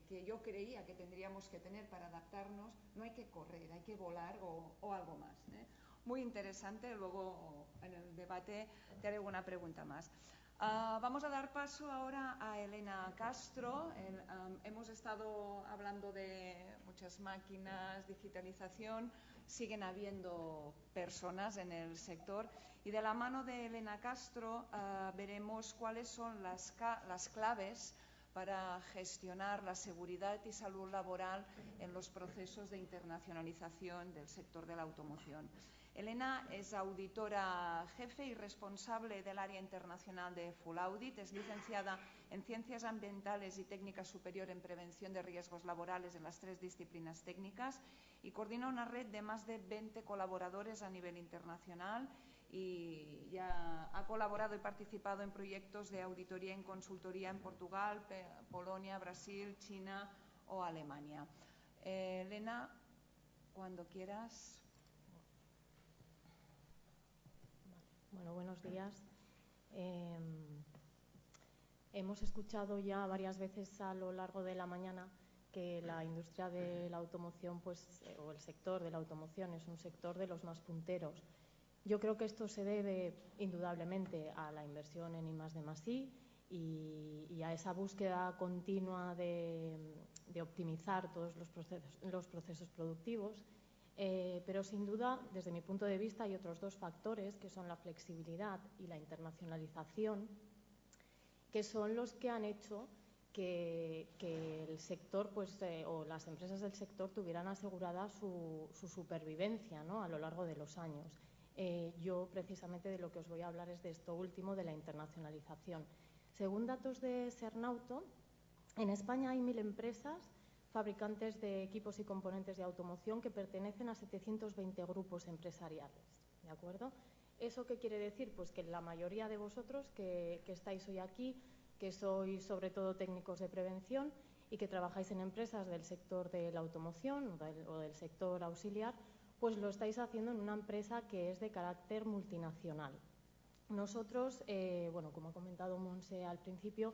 que yo creía que tendríamos que tener para adaptarnos, no hay que correr, hay que volar o algo más. Muy interesante, luego en el debate te haré alguna pregunta más. Vamos a dar paso ahora a Elena Castro. Hemos estado hablando de muchas máquinas, digitalización, siguen habiendo personas en el sector y de la mano de Elena Castro veremos cuáles son las claves para gestionar la seguridad y salud laboral en los procesos de internacionalización del sector de la automoción. Elena es auditora jefe y responsable del área internacional de Full Audit, es licenciada en Ciencias Ambientales y Técnica Superior en Prevención de Riesgos Laborales en las 3 disciplinas técnicas y coordina una red de más de 20 colaboradores a nivel internacional y ya ha colaborado y participado en proyectos de auditoría y consultoría en Portugal, Polonia, Brasil, China o Alemania. Elena, cuando quieras. Bueno, buenos días. Hemos escuchado ya varias veces a lo largo de la mañana que la industria de la automoción, o el sector de la automoción, es un sector de los más punteros. Yo creo que esto se debe indudablemente a la inversión en I+D+I y a esa búsqueda continua de optimizar todos los procesos productivos. Pero sin duda, desde mi punto de vista, hay otros 2 factores, que son la flexibilidad y la internacionalización, que son los que han hecho que el sector, o las empresas del sector tuvieran asegurada su supervivencia, ¿no?, a lo largo de los años. Yo, precisamente, de lo que os voy a hablar es de esto último, de la internacionalización. Según datos de Cernauto, en España hay 1000 empresas fabricantes de equipos y componentes de automoción que pertenecen a 720 grupos empresariales, ¿de acuerdo? ¿Eso qué quiere decir? Pues que la mayoría de vosotros que estáis hoy aquí, que sois sobre todo técnicos de prevención y que trabajáis en empresas del sector de la automoción o del sector auxiliar, pues lo estáis haciendo en una empresa que es de carácter multinacional. Nosotros, como ha comentado Montse al principio,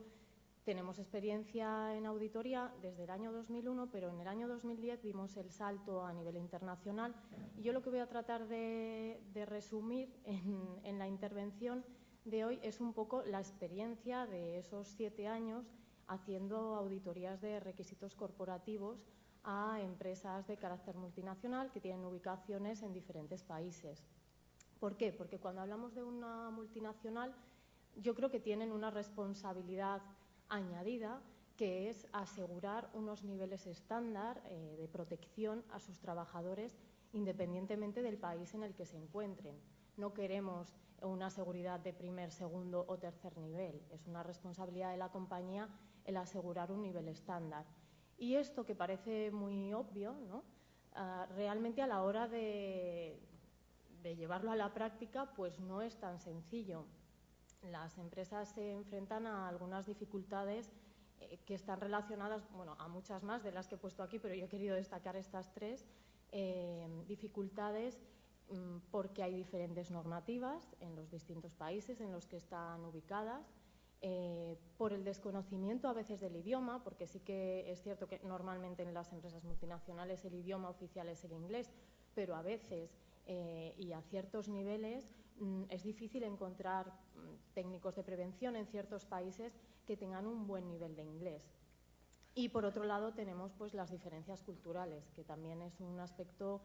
tenemos experiencia en auditoría desde el año 2001, pero en el año 2010 dimos el salto a nivel internacional y yo lo que voy a tratar de resumir en la intervención de hoy es un poco la experiencia de esos 7 años haciendo auditorías de requisitos corporativos a empresas de carácter multinacional que tienen ubicaciones en diferentes países. ¿Por qué? Porque cuando hablamos de una multinacional, yo creo que tienen una responsabilidad añadida, que es asegurar unos niveles estándar de protección a sus trabajadores independientemente del país en el que se encuentren. No queremos una seguridad de primer, segundo o tercer nivel. Es una responsabilidad de la compañía el asegurar un nivel estándar. Y esto, que parece muy obvio, ¿no?, realmente a la hora de llevarlo a la práctica, pues no es tan sencillo. Las empresas se enfrentan a algunas dificultades que están relacionadas, a muchas más de las que he puesto aquí, pero yo he querido destacar estas 3 dificultades porque hay diferentes normativas en los distintos países en los que están ubicadas, por el desconocimiento a veces del idioma, porque sí que es cierto que normalmente en las empresas multinacionales el idioma oficial es el inglés, pero a veces y a ciertos niveles es difícil encontrar técnicos de prevención en ciertos países que tengan un buen nivel de inglés. Y por otro lado tenemos las diferencias culturales, que también es un aspecto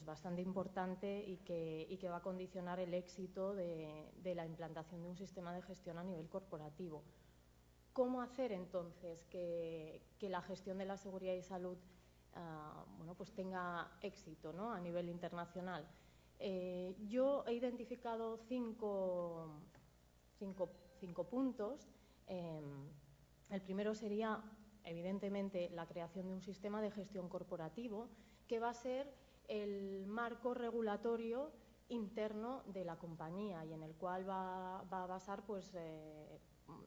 bastante importante y que va a condicionar el éxito de la implantación de un sistema de gestión a nivel corporativo. ¿Cómo hacer entonces que la gestión de la seguridad y salud tenga éxito, ¿no?, a nivel internacional? Yo he identificado 5 puntos. El primero sería, evidentemente, la creación de un sistema de gestión corporativo que va a ser el marco regulatorio interno de la compañía y en el cual va a basar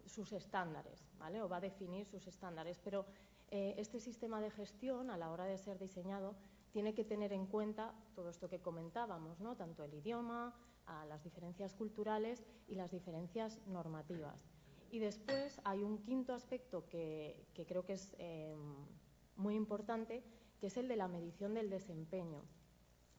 sus estándares, ¿vale?, o va a definir sus estándares. Pero este sistema de gestión, a la hora de ser diseñado, tiene que tener en cuenta todo esto que comentábamos, ¿no?, tanto el idioma, las diferencias culturales y las diferencias normativas. Y después hay un quinto aspecto que creo que es muy importante, que es el de la medición del desempeño.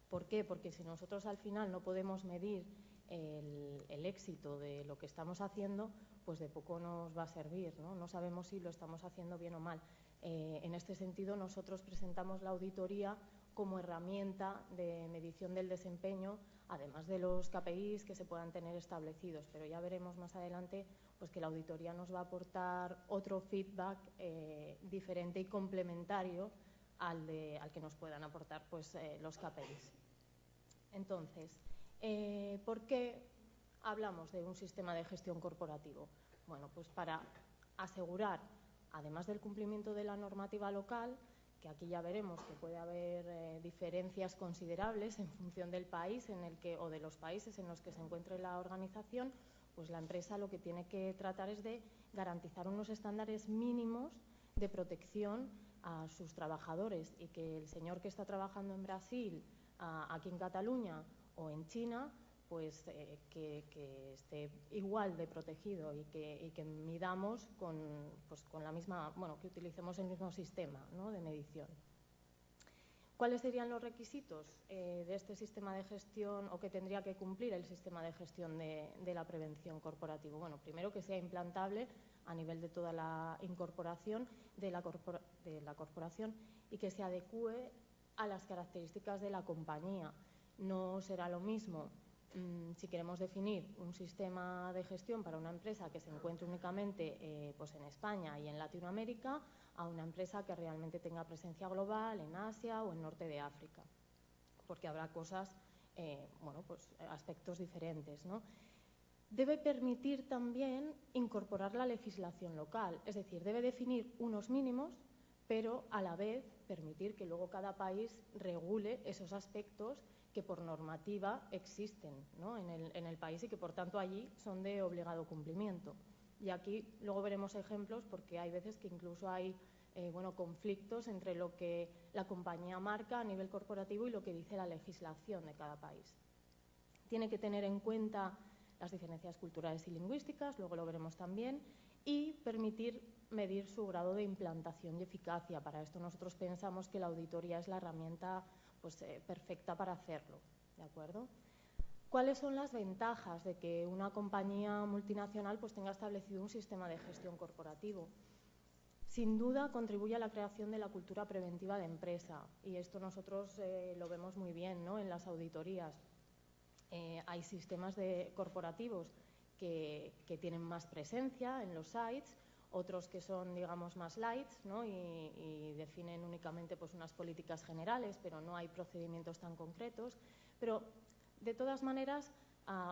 ¿Por qué? Porque si nosotros al final no podemos medir el éxito de lo que estamos haciendo, pues de poco nos va a servir, ¿no? No sabemos si lo estamos haciendo bien o mal. En este sentido, nosotros presentamos la auditoría como herramienta de medición del desempeño, además de los KPIs que se puedan tener establecidos, pero ya veremos más adelante pues que la auditoría nos va a aportar otro feedback diferente y complementario al que nos puedan aportar pues, los KPIs. Entonces, ¿por qué hablamos de un sistema de gestión corporativo? Bueno, pues para asegurar, además del cumplimiento de la normativa local, que aquí ya veremos que puede haber diferencias considerables en función del país o de los países en los que se encuentre la organización, pues la empresa lo que tiene que tratar es de garantizar unos estándares mínimos de protección a sus trabajadores, y que el señor que está trabajando en Brasil, aquí en Cataluña o en China, pues que esté igual de protegido y que midamos con la misma, bueno, que utilicemos el mismo sistema, ¿no?, de medición. ¿Cuáles serían los requisitos de este sistema de gestión, o que tendría que cumplir el sistema de gestión de la prevención corporativa? Bueno, primero, que sea implantable a nivel de toda la incorporación de la corporación y que se adecúe a las características de la compañía. No será lo mismo si queremos definir un sistema de gestión para una empresa que se encuentre únicamente pues en España y en Latinoamérica, a una empresa que realmente tenga presencia global en Asia o en Norte de África, porque habrá cosas, bueno, pues aspectos diferentes, ¿no? Debe permitir también incorporar la legislación local, es decir, debe definir unos mínimos, pero a la vez permitir que luego cada país regule esos aspectos que por normativa existen, ¿no?, en el país, y que por tanto allí son de obligado cumplimiento. Y aquí luego veremos ejemplos, porque hay veces que incluso hay bueno, conflictos entre lo que la compañía marca a nivel corporativo y lo que dice la legislación de cada país. Tiene que tener en cuenta las diferencias culturales y lingüísticas, luego lo veremos también, y permitir medir su grado de implantación y eficacia. Para esto nosotros pensamos que la auditoría es la herramienta pues, perfecta para hacerlo, ¿de acuerdo? ¿Cuáles son las ventajas de que una compañía multinacional pues, tenga establecido un sistema de gestión corporativo? Sin duda contribuye a la creación de la cultura preventiva de empresa, y esto nosotros lo vemos muy bien, ¿no?, en las auditorías. Hay sistemas corporativos que tienen más presencia en los sites, otros que son, digamos, más light, ¿no?, y definen únicamente pues, unas políticas generales, pero no hay procedimientos tan concretos. Pero, de todas maneras,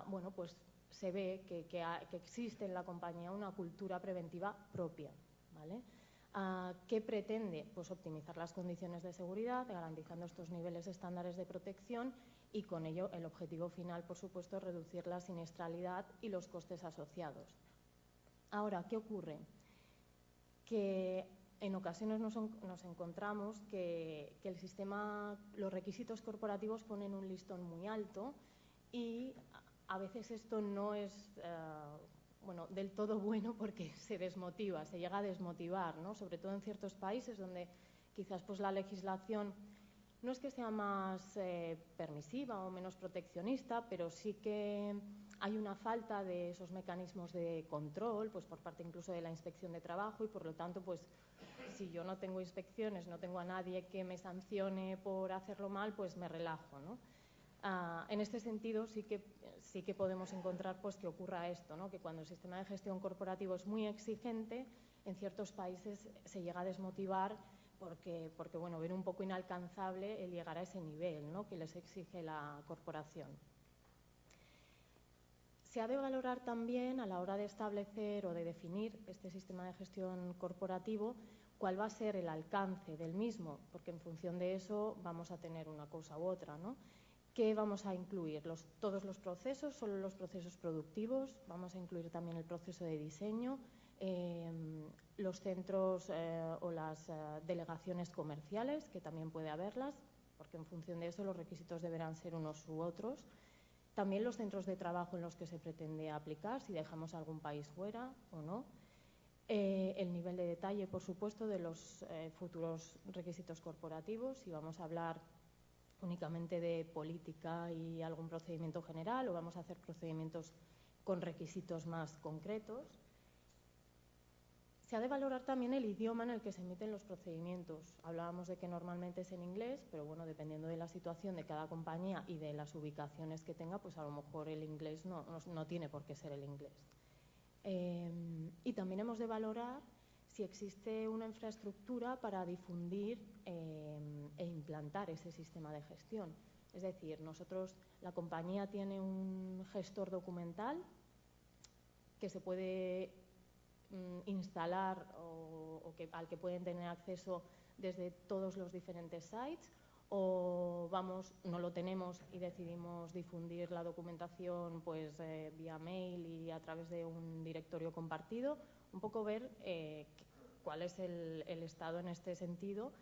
bueno, pues se ve que existe en la compañía una cultura preventiva propia, ¿vale? ¿Qué pretende? Pues optimizar las condiciones de seguridad, garantizando estos niveles estándares de protección, y con ello el objetivo final, por supuesto, es reducir la siniestralidad y los costes asociados. Ahora, ¿qué ocurre? Que en ocasiones nos encontramos que el sistema, los requisitos corporativos ponen un listón muy alto, y a veces esto no es bueno, del todo bueno, porque se desmotiva, se llega a desmotivar, ¿no?, sobre todo en ciertos países donde quizás pues, la legislación no es que sea más permisiva o menos proteccionista, pero sí que hay una falta de esos mecanismos de control, pues por parte incluso de la inspección de trabajo, y por lo tanto, pues si yo no tengo inspecciones, no tengo a nadie que me sancione por hacerlo mal, pues me relajo, ¿no? En este sentido sí que podemos encontrar pues que ocurra esto, ¿no?, que cuando el sistema de gestión corporativo es muy exigente, en ciertos países se llega a desmotivar porque bueno, ven un poco inalcanzable el llegar a ese nivel, ¿no?, que les exige la corporación. Se ha de valorar también, a la hora de establecer o de definir este sistema de gestión corporativo, cuál va a ser el alcance del mismo, porque en función de eso vamos a tener una cosa u otra, ¿no? ¿Qué vamos a incluir? ¿Todos los procesos? ¿Solo los procesos productivos? ¿Vamos a incluir también el proceso de diseño? Los centros o las delegaciones comerciales, que también puede haberlas, porque en función de eso los requisitos deberán ser unos u otros. También los centros de trabajo en los que se pretende aplicar, si dejamos algún país fuera o no. El nivel de detalle, por supuesto, de los futuros requisitos corporativos, si vamos a hablar únicamente de política y algún procedimiento general o vamos a hacer procedimientos con requisitos más concretos. Se ha de valorar también el idioma en el que se emiten los procedimientos. Hablábamos de que normalmente es en inglés, pero bueno, dependiendo de la situación de cada compañía y de las ubicaciones que tenga, pues a lo mejor el inglés no tiene por qué ser el inglés. Y también hemos de valorar si existe una infraestructura para difundir e implantar ese sistema de gestión. Es decir, la compañía tiene un gestor documental que se puede instalar al que pueden tener acceso desde todos los diferentes sites, o no lo tenemos y decidimos difundir la documentación pues vía mail y a través de un directorio compartido. Un poco ver cuál es el estado en este sentido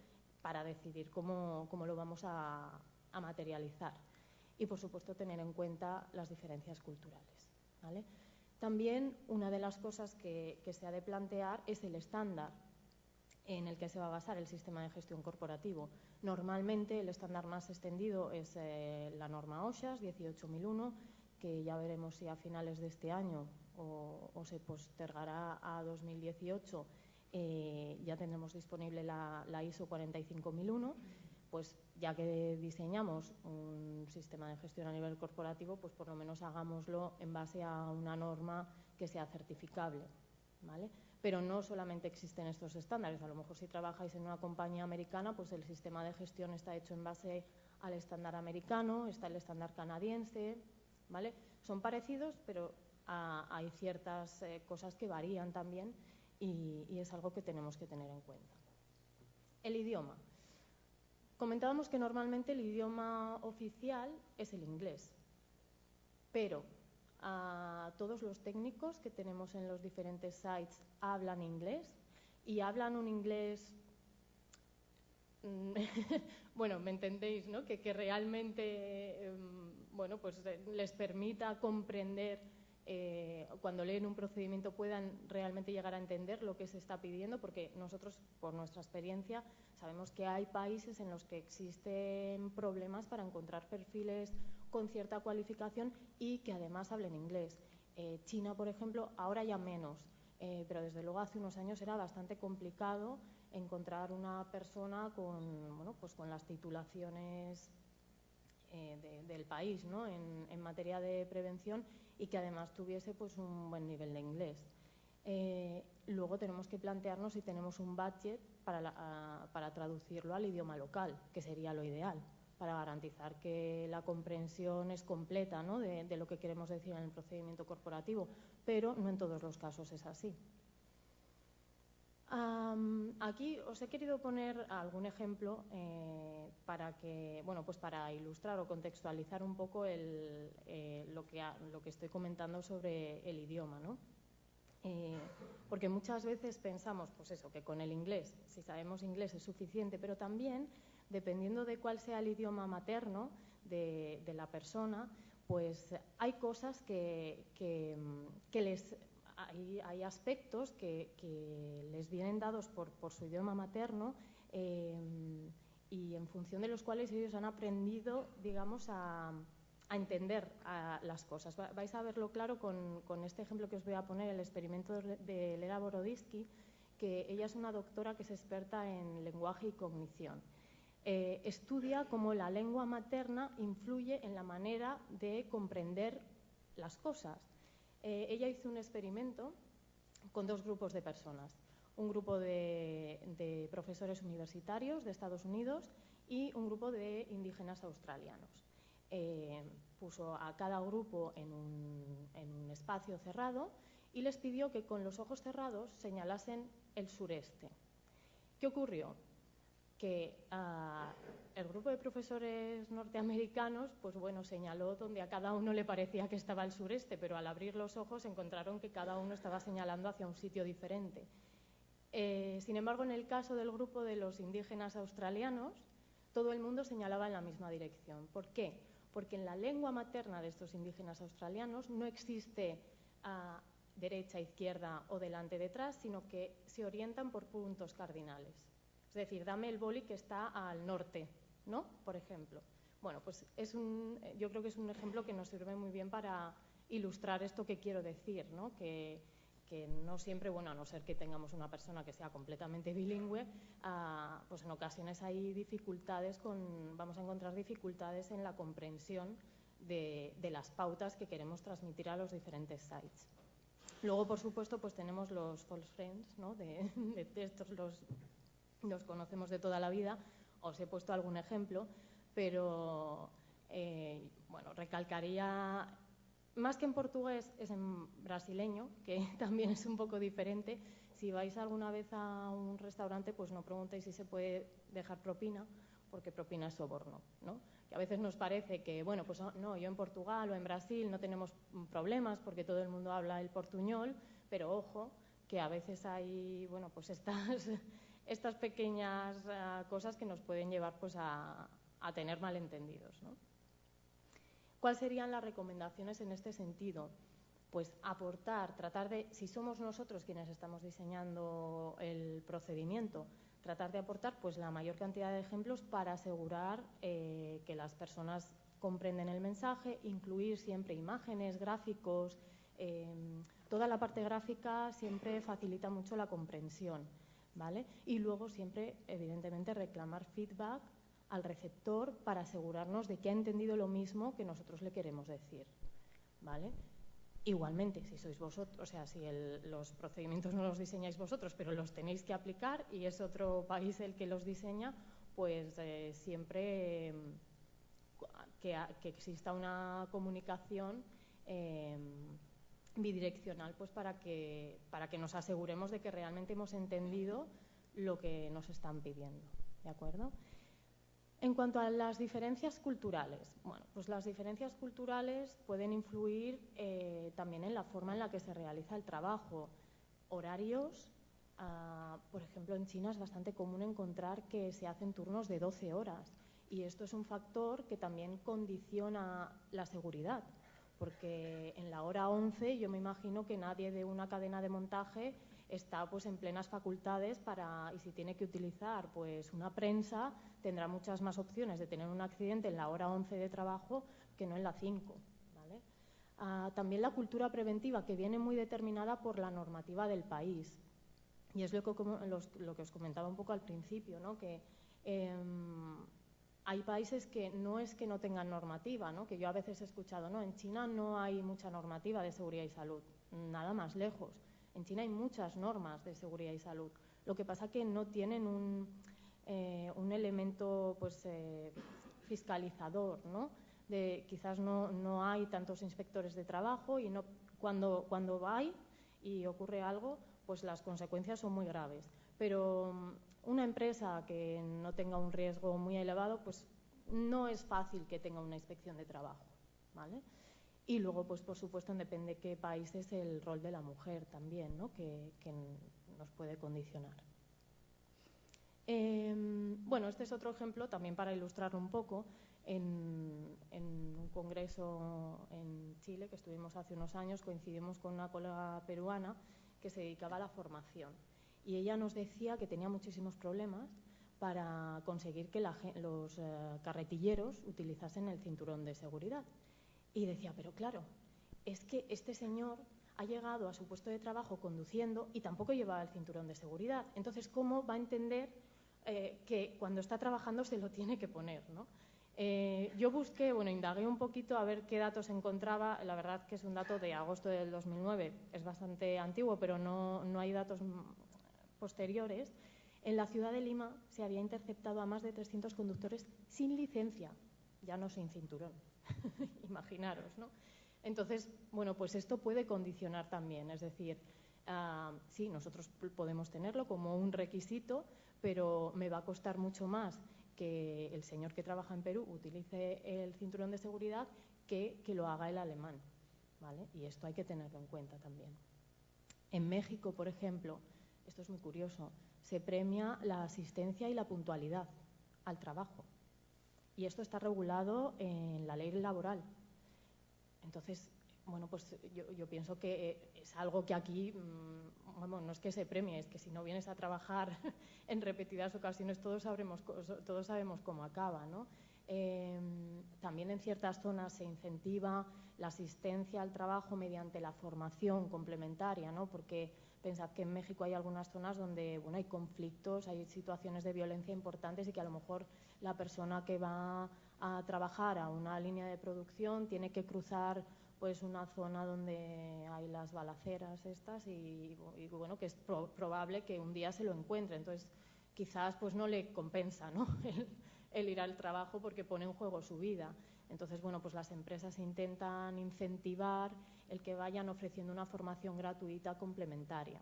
para decidir cómo lo vamos a materializar. Y, por supuesto, tener en cuenta las diferencias culturales, ¿vale? También una de las cosas que se ha de plantear es el estándar en el que se va a basar el sistema de gestión corporativo. Normalmente el estándar más extendido es la norma OSHAS 18001, que ya veremos si a finales de este año o se postergará a 2018 ya tendremos disponible la ISO 45001. Pues ya que diseñamos un sistema de gestión a nivel corporativo, pues por lo menos hagámoslo en base a una norma que sea certificable, ¿vale? Pero no solamente existen estos estándares. A lo mejor si trabajáis en una compañía americana, pues el sistema de gestión está hecho en base al estándar americano, está el estándar canadiense, ¿vale? Son parecidos, pero hay ciertas cosas que varían también y es algo que tenemos que tener en cuenta. El idioma. Comentábamos que normalmente el idioma oficial es el inglés, pero todos los técnicos que tenemos en los diferentes sites hablan inglés y hablan un inglés, bueno, me entendéis, ¿no? Que realmente pues les permita comprender, cuando leen un procedimiento puedan realmente llegar a entender lo que se está pidiendo, porque nosotros, por nuestra experiencia, sabemos que hay países en los que existen problemas para encontrar perfiles con cierta cualificación y que además hablen inglés. China, por ejemplo, ahora ya menos, pero desde luego hace unos años era bastante complicado encontrar una persona con las titulaciones del país, ¿no? en materia de prevención y que además tuviese pues un buen nivel de inglés. Luego tenemos que plantearnos si tenemos un budget para traducirlo al idioma local, que sería lo ideal, para garantizar que la comprensión es completa, ¿no? de lo que queremos decir en el procedimiento corporativo, pero no en todos los casos es así. Aquí os he querido poner algún ejemplo para ilustrar o contextualizar un poco lo que estoy comentando sobre el idioma, ¿no? Porque muchas veces pensamos pues eso, que con el inglés, si sabemos inglés es suficiente, pero también, dependiendo de cuál sea el idioma materno de la persona, pues hay cosas hay aspectos que les vienen dados por su idioma materno y en función de los cuales ellos han aprendido, digamos, a entender las cosas. Vais a verlo claro con este ejemplo que os voy a poner, el experimento de Lera Boroditsky, que ella es una doctora que es experta en lenguaje y cognición. Estudia cómo la lengua materna influye en la manera de comprender las cosas. Ella hizo un experimento con dos grupos de personas, un grupo de profesores universitarios de Estados Unidos y un grupo de indígenas australianos. Puso a cada grupo en un espacio cerrado y les pidió que con los ojos cerrados señalasen el sureste. ¿Qué ocurrió? Que el grupo de profesores norteamericanos, pues bueno, señaló donde a cada uno le parecía que estaba el sureste, pero al abrir los ojos encontraron que cada uno estaba señalando hacia un sitio diferente. Sin embargo, en el caso del grupo de los indígenas australianos, todo el mundo señalaba en la misma dirección. ¿Por qué? porque en la lengua materna de estos indígenas australianos no existe derecha, izquierda o delante, detrás, sino que se orientan por puntos cardinales. Es decir, dame el boli que está al norte, ¿no? Por ejemplo. Bueno, pues yo creo que es un ejemplo que nos sirve muy bien para ilustrar esto que quiero decir, ¿no? Que no siempre, bueno, a no ser que tengamos una persona que sea completamente bilingüe, pues en ocasiones hay dificultades vamos a encontrar dificultades en la comprensión de las pautas que queremos transmitir a los diferentes sites. Luego, por supuesto, pues tenemos los false friends, ¿no? De estos los conocemos de toda la vida. Os he puesto algún ejemplo, pero bueno, recalcaría, más que en portugués, es en brasileño, que también es un poco diferente. Si vais alguna vez a un restaurante, pues no preguntéis si se puede dejar propina, porque propina es soborno, ¿no? Que a veces nos parece que, bueno, pues no, yo en Portugal o en Brasil no tenemos problemas porque todo el mundo habla el portuñol, pero ojo, que a veces hay, bueno, pues estas pequeñas cosas que nos pueden llevar pues a tener malentendidos, ¿no? ¿Cuáles serían las recomendaciones en este sentido? Pues aportar, tratar de, si somos nosotros quienes estamos diseñando el procedimiento, tratar de aportar pues la mayor cantidad de ejemplos para asegurar que las personas comprenden el mensaje, incluir siempre imágenes, gráficos, toda la parte gráfica siempre facilita mucho la comprensión, ¿vale? Y luego siempre, evidentemente, reclamar feedback al receptor para asegurarnos de que ha entendido lo mismo que nosotros le queremos decir, ¿vale? Igualmente, si sois vosotros, o sea, si los procedimientos no los diseñáis vosotros, pero los tenéis que aplicar y es otro país el que los diseña, pues siempre que exista una comunicación bidireccional, pues para que nos aseguremos de que realmente hemos entendido lo que nos están pidiendo, ¿de acuerdo? En cuanto a las diferencias culturales, bueno, pues las diferencias culturales pueden influir también en la forma en la que se realiza el trabajo. Horarios, por ejemplo, en China es bastante común encontrar que se hacen turnos de 12 horas y esto es un factor que también condiciona la seguridad, porque en la hora 11 yo me imagino que nadie de una cadena de montaje está pues en plenas facultades y si tiene que utilizar pues una prensa tendrá muchas más opciones de tener un accidente en la hora 11 de trabajo que no en la 5, ¿vale? También la cultura preventiva, que viene muy determinada por la normativa del país, y es lo que os comentaba un poco al principio, ¿no? Que hay países que no es que no tengan normativa, ¿no? Que yo a veces he escuchado, no, en China no hay mucha normativa de seguridad y salud, nada más lejos. En China hay muchas normas de seguridad y salud. Lo que pasa que no tienen un elemento pues, fiscalizador, ¿no? Quizás no hay tantos inspectores de trabajo y cuando hay y ocurre algo, pues las consecuencias son muy graves. Pero una empresa que no tenga un riesgo muy elevado, pues no es fácil que tenga una inspección de trabajo, ¿vale? Y luego, pues por supuesto, depende de qué país es el rol de la mujer también, ¿no? que nos puede condicionar. Bueno, este es otro ejemplo también para ilustrarlo un poco. En un congreso en Chile que estuvimos hace unos años, coincidimos con una colega peruana que se dedicaba a la formación. Y ella nos decía que tenía muchísimos problemas para conseguir que los carretilleros utilizasen el cinturón de seguridad. Y decía, pero claro, es que este señor ha llegado a su puesto de trabajo conduciendo y tampoco llevaba el cinturón de seguridad. Entonces, ¿cómo va a entender que cuando está trabajando se lo tiene que poner, ¿no? Yo busqué, indagué un poquito a ver qué datos encontraba. La verdad que es un dato de agosto del 2009, es bastante antiguo, pero no hay datos posteriores. En la ciudad de Lima se había interceptado a más de 300 conductores sin licencia, ya no sin cinturón. Imaginaros, ¿no? Entonces, pues esto puede condicionar también, es decir, sí, nosotros podemos tenerlo como un requisito, pero me va a costar mucho más que el señor que trabaja en Perú utilice el cinturón de seguridad que lo haga el alemán, ¿vale? Y esto hay que tenerlo en cuenta también. En México, por ejemplo, esto es muy curioso, se premia la asistencia y la puntualidad al trabajo. y esto está regulado en la ley laboral. Entonces, bueno, pues yo pienso que es algo que aquí, vamos, no es que se premie, es que si no vienes a trabajar en repetidas ocasiones todos sabemos cómo acaba, ¿no? También en ciertas zonas se incentiva la asistencia al trabajo mediante la formación complementaria, ¿no? Porque pensad que en México hay algunas zonas donde, bueno, hay conflictos, hay situaciones de violencia importantes y que a lo mejor la persona que va a trabajar a una línea de producción tiene que cruzar pues una zona donde hay las balaceras estas y bueno, que es probable que un día se lo encuentre. Entonces, quizás pues no le compensa, ¿no? el ir al trabajo porque pone en juego su vida. Entonces, bueno, pues las empresas intentan incentivar el que vayan ofreciendo una formación gratuita complementaria.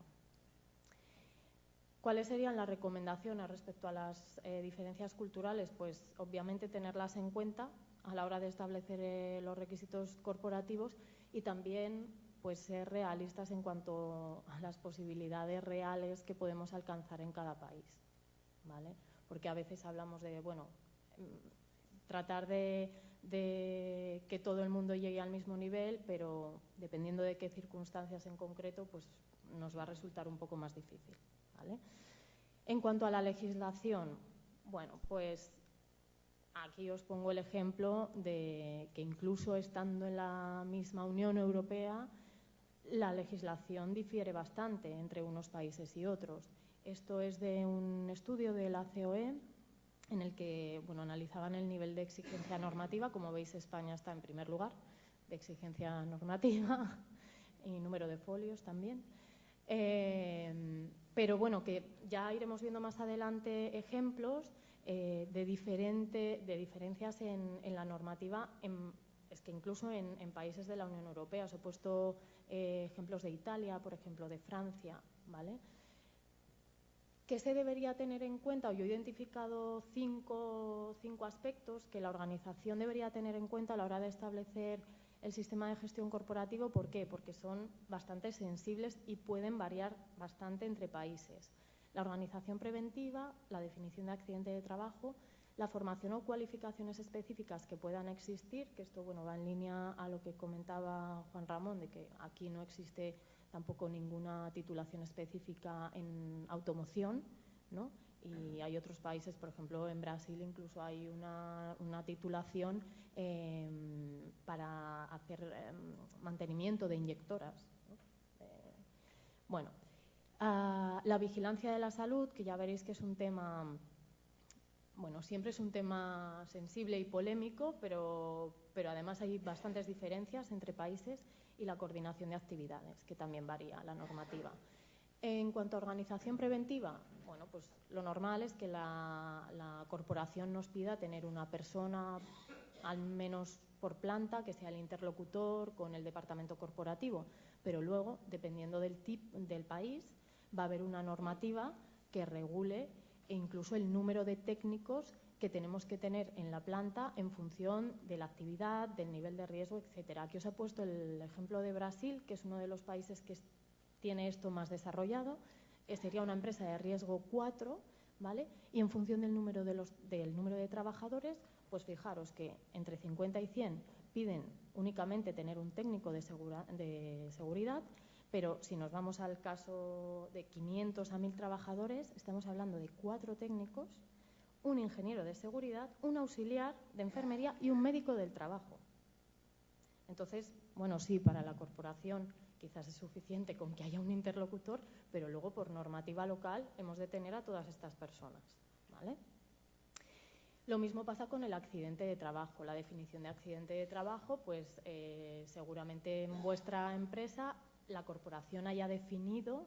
¿Cuáles serían las recomendaciones respecto a las diferencias culturales? Pues obviamente tenerlas en cuenta a la hora de establecer los requisitos corporativos y también pues ser realistas en cuanto a las posibilidades reales que podemos alcanzar en cada país, ¿vale? Porque a veces hablamos de, bueno, tratar de que todo el mundo llegue al mismo nivel, pero dependiendo de qué circunstancias en concreto, pues nos va a resultar un poco más difícil, ¿vale? En cuanto a la legislación, bueno, pues aquí os pongo el ejemplo de que incluso estando en la misma Unión Europea, la legislación difiere bastante entre unos países y otros. Esto es de un estudio de la COE en el que, bueno, analizaban el nivel de exigencia normativa. Como veis, España está en primer lugar de exigencia normativa y número de folios también. Pero bueno, que ya iremos viendo más adelante ejemplos de diferencias en la normativa, es que incluso en países de la Unión Europea. Os he puesto ejemplos de Italia, por ejemplo, de Francia, ¿vale? ¿Qué se debería tener en cuenta? Yo he identificado cinco aspectos que la organización debería tener en cuenta a la hora de establecer el sistema de gestión corporativo. ¿Por qué? Porque son bastante sensibles y pueden variar bastante entre países. La organización preventiva, la definición de accidente de trabajo, la formación o cualificaciones específicas que puedan existir, que esto, bueno, va en línea a lo que comentaba Juan Ramón, de que aquí no existe tampoco ninguna titulación específica en automoción, ¿no? Y hay otros países, por ejemplo, en Brasil incluso hay una titulación para hacer mantenimiento de inyectoras, ¿no? Bueno, la vigilancia de la salud, que ya veréis que es un tema, bueno, siempre es un tema sensible y polémico, pero además hay bastantes diferencias entre países, y la coordinación de actividades, que también varía la normativa. En cuanto a organización preventiva, bueno, pues lo normal es que la corporación nos pida tener una persona, al menos por planta, que sea el interlocutor con el departamento corporativo, pero luego, dependiendo del país, va a haber una normativa que regule incluso el número de técnicos que tenemos que tener en la planta en función de la actividad, del nivel de riesgo, etcétera. Aquí os he puesto el ejemplo de Brasil, que es uno de los países que tiene esto más desarrollado. Sería una empresa de riesgo 4, ¿vale? Y en función del número de trabajadores, pues fijaros que entre 50 y 100 piden únicamente tener un técnico de seguridad, pero si nos vamos al caso de 500 a 1000 trabajadores, estamos hablando de 4 técnicos, un ingeniero de seguridad, un auxiliar de enfermería y un médico del trabajo. Entonces, bueno, sí, para la corporación quizás es suficiente con que haya un interlocutor, pero luego por normativa local hemos de tener a todas estas personas, ¿vale? Lo mismo pasa con el accidente de trabajo. La definición de accidente de trabajo, pues seguramente en vuestra empresa la corporación haya definido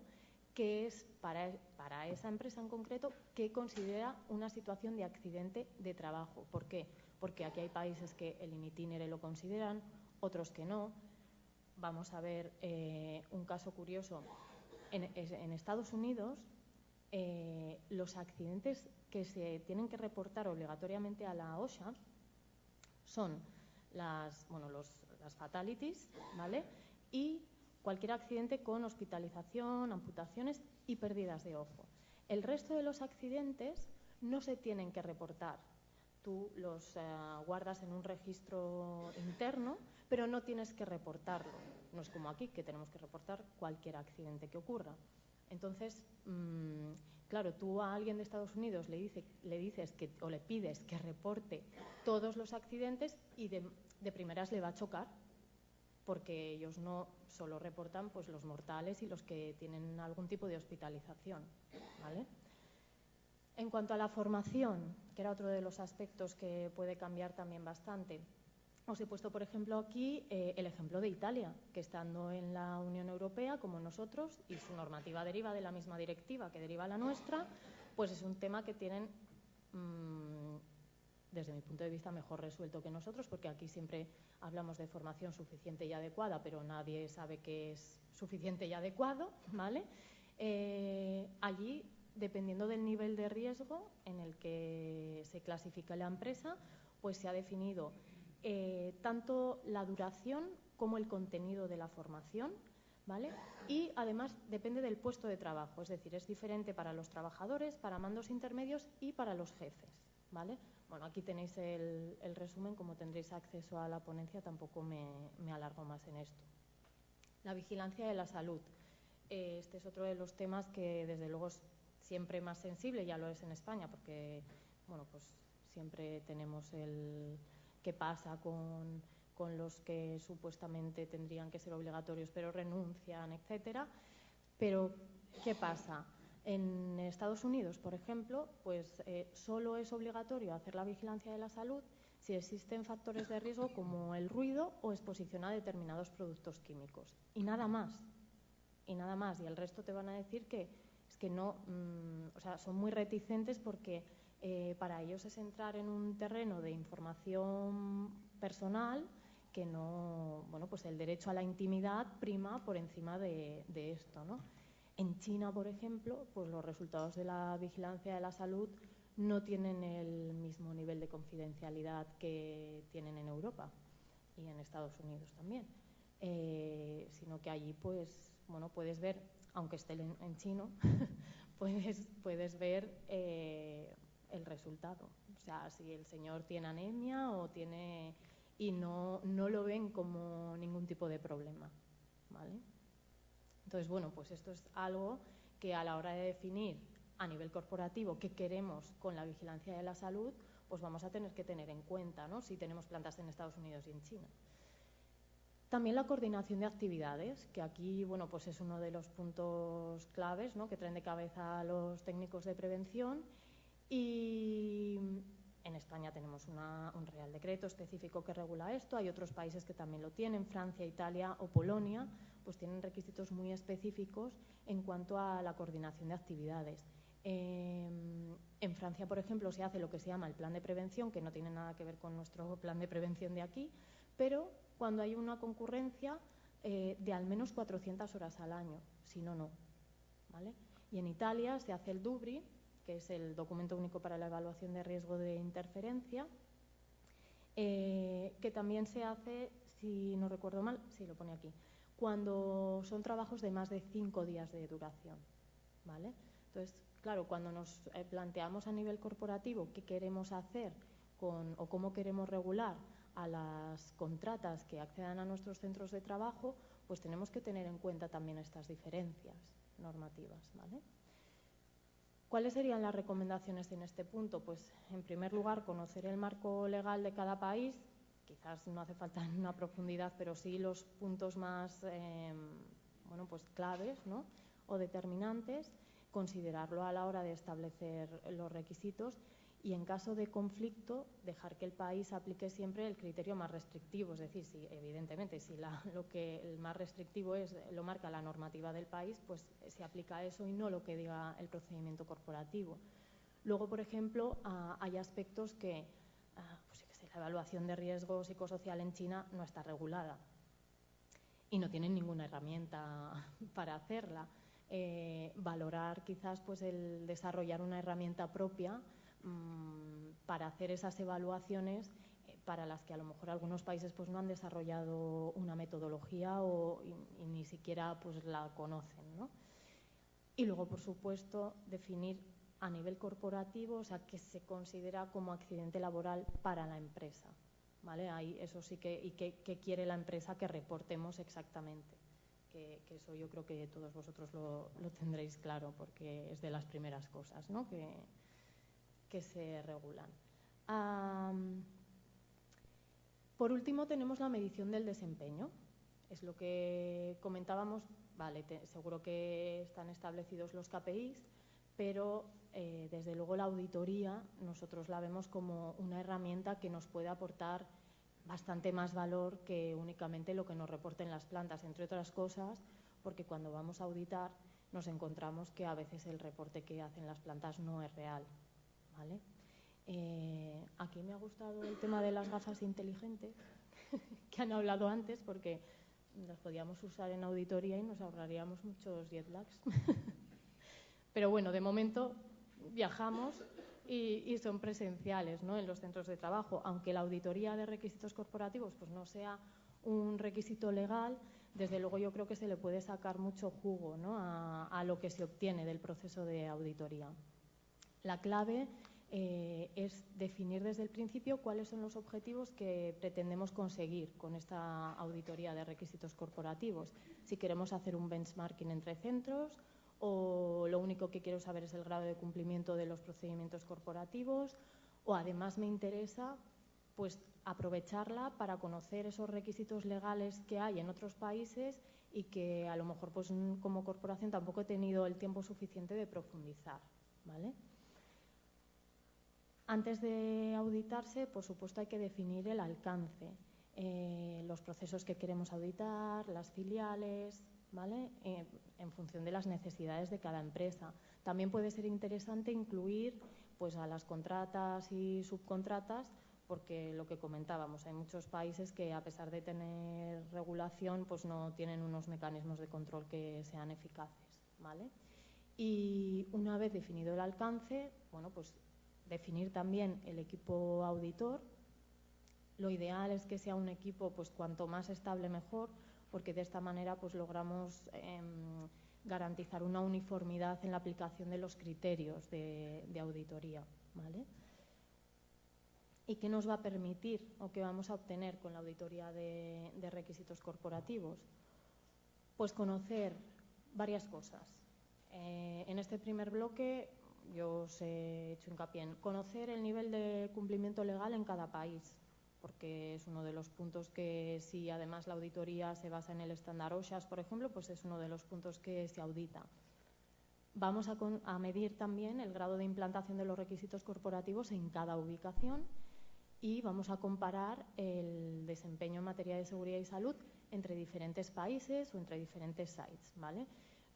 qué es para esa empresa en concreto, qué considera una situación de accidente de trabajo. ¿Por qué? Porque aquí hay países que el in itinere lo consideran, otros que no. Vamos a ver un caso curioso. En Estados Unidos, los accidentes que se tienen que reportar obligatoriamente a la OSHA son las fatalities, ¿vale? Y cualquier accidente con hospitalización, amputaciones y pérdidas de ojo. El resto de los accidentes no se tienen que reportar Tú los guardas en un registro interno, pero no tienes que reportarlo. No es como aquí, que tenemos que reportar cualquier accidente que ocurra. Entonces, claro, tú a alguien de Estados Unidos le dices o le pides que reporte todos los accidentes y de primeras le va a chocar, porque ellos no solo reportan pues los mortales y los que tienen algún tipo de hospitalización, ¿vale? En cuanto a la formación, que era otro de los aspectos que puede cambiar también bastante, os he puesto, por ejemplo, aquí el ejemplo de Italia, que estando en la Unión Europea, como nosotros, y su normativa deriva de la misma directiva que deriva la nuestra, pues es un tema que tienen, desde mi punto de vista, mejor resuelto que nosotros, porque aquí siempre hablamos de formación suficiente y adecuada, pero nadie sabe qué es suficiente y adecuado, ¿vale? Allí, dependiendo del nivel de riesgo en el que se clasifica la empresa, pues se ha definido tanto la duración como el contenido de la formación, ¿vale? Y además depende del puesto de trabajo, es decir, es diferente para los trabajadores, para mandos intermedios y para los jefes, ¿vale? Bueno, aquí tenéis el resumen, como tendréis acceso a la ponencia, tampoco me alargo más en esto. La vigilancia de la salud. Este es otro de los temas que desde luego es siempre más sensible, ya lo es en España, porque bueno, pues siempre tenemos el qué pasa con los que supuestamente tendrían que ser obligatorios pero renuncian, etcétera. Pero ¿qué pasa? En Estados Unidos, por ejemplo, pues solo es obligatorio hacer la vigilancia de la salud si existen factores de riesgo como el ruido o exposición a determinados productos químicos. Y nada más. Y nada más. Y el resto te van a decir que es que no, o sea, son muy reticentes porque para ellos es entrar en un terreno de información personal que no, bueno, pues el derecho a la intimidad prima por encima de esto, ¿no? En China, por ejemplo, pues los resultados de la vigilancia de la salud no tienen el mismo nivel de confidencialidad que tienen en Europa y en Estados Unidos también, sino que allí, pues, bueno, puedes ver, aunque esté en chino, puedes ver el resultado. O sea, si el señor tiene anemia o tiene... y no lo ven como ningún tipo de problema, ¿vale? Entonces, bueno, pues esto es algo que a la hora de definir a nivel corporativo qué queremos con la vigilancia de la salud, pues vamos a tener que tener en cuenta, ¿no? Si tenemos plantas en Estados Unidos y en China. También la coordinación de actividades, que aquí, bueno, pues es uno de los puntos claves, ¿no?, que traen de cabeza a los técnicos de prevención. Y en España tenemos un Real Decreto específico que regula esto. Hay otros países que también lo tienen, Francia, Italia o Polonia, pues tienen requisitos muy específicos en cuanto a la coordinación de actividades. En Francia, por ejemplo, se hace lo que se llama el plan de prevención, que no tiene nada que ver con nuestro plan de prevención de aquí, pero cuando hay una concurrencia de al menos 400 horas al año, si no, no, ¿vale? Y en Italia se hace el DUBRI, que es el Documento Único para la Evaluación de Riesgo de Interferencia, que también se hace, si no recuerdo mal, sí, lo pone aquí, cuando son trabajos de más de 5 días de duración, ¿vale? Entonces, claro, cuando nos planteamos a nivel corporativo qué queremos hacer o cómo queremos regular a las contratas que accedan a nuestros centros de trabajo, pues tenemos que tener en cuenta también estas diferencias normativas, ¿vale? ¿Cuáles serían las recomendaciones en este punto? Pues, en primer lugar, conocer el marco legal de cada país. Quizás no hace falta una profundidad, pero sí los puntos más bueno, pues claves, ¿no?, o determinantes, considerarlo a la hora de establecer los requisitos y, en caso de conflicto, dejar que el país aplique siempre el criterio más restrictivo. Es decir, si evidentemente si lo que el más restrictivo lo marca la normativa del país, pues se aplica eso y no lo que diga el procedimiento corporativo. Luego, por ejemplo, hay aspectos que, pues la evaluación de riesgo psicosocial en China no está regulada y no tienen ninguna herramienta para hacerla. Valorar quizás pues el desarrollar una herramienta propia para hacer esas evaluaciones para las que a lo mejor algunos países pues no han desarrollado una metodología y ni siquiera pues la conocen, ¿no? Y luego, por supuesto, definir a nivel corporativo, o sea, que se considera como accidente laboral para la empresa, ¿vale? Ahí eso sí que, y que quiere la empresa que reportemos exactamente, que eso yo creo que todos vosotros lo tendréis claro, porque es de las primeras cosas, ¿no?, que se regulan. Por último, tenemos la medición del desempeño. Es lo que comentábamos, vale, seguro que están establecidos los KPIs, pero desde luego la auditoría nosotros la vemos como una herramienta que nos puede aportar bastante más valor que únicamente lo que nos reporten las plantas, entre otras cosas, porque cuando vamos a auditar nos encontramos que a veces el reporte que hacen las plantas no es real, ¿vale? Aquí me ha gustado el tema de las gafas inteligentes que han hablado antes, porque las podíamos usar en auditoría y nos ahorraríamos muchos jet lags. Pero bueno, de momento viajamos y son presenciales, ¿no?, en los centros de trabajo. Aunque la auditoría de requisitos corporativos pues no sea un requisito legal, desde luego yo creo que se le puede sacar mucho jugo, ¿no?, a lo que se obtiene del proceso de auditoría. La clave es definir desde el principio cuáles son los objetivos que pretendemos conseguir con esta auditoría de requisitos corporativos. Si queremos hacer un benchmarking entre centros, o lo único que quiero saber es el grado de cumplimiento de los procedimientos corporativos, o además me interesa pues aprovecharla para conocer esos requisitos legales que hay en otros países y que a lo mejor pues como corporación tampoco he tenido el tiempo suficiente de profundizar, ¿vale? Antes de auditarse, por supuesto, hay que definir el alcance, los procesos que queremos auditar, las filiales, ¿vale?, en función de las necesidades de cada empresa. También puede ser interesante incluir pues, a las contratas y subcontratas, porque lo que comentábamos, hay muchos países que a pesar de tener regulación, pues no tienen unos mecanismos de control que sean eficaces, ¿vale? Y una vez definido el alcance, bueno, pues definir también el equipo auditor. Lo ideal es que sea un equipo pues cuanto más estable mejor, porque de esta manera pues logramos garantizar una uniformidad en la aplicación de los criterios de auditoría, ¿vale? ¿Y qué nos va a permitir o qué vamos a obtener con la auditoría de requisitos corporativos? Pues conocer varias cosas. En este primer bloque yo os he hecho hincapié en conocer el nivel de cumplimiento legal en cada país, porque es uno de los puntos que, si además la auditoría se basa en el estándar OSHA, por ejemplo, pues es uno de los puntos que se audita. Vamos a medir también el grado de implantación de los requisitos corporativos en cada ubicación y vamos a comparar el desempeño en materia de seguridad y salud entre diferentes países o entre diferentes sites, ¿vale?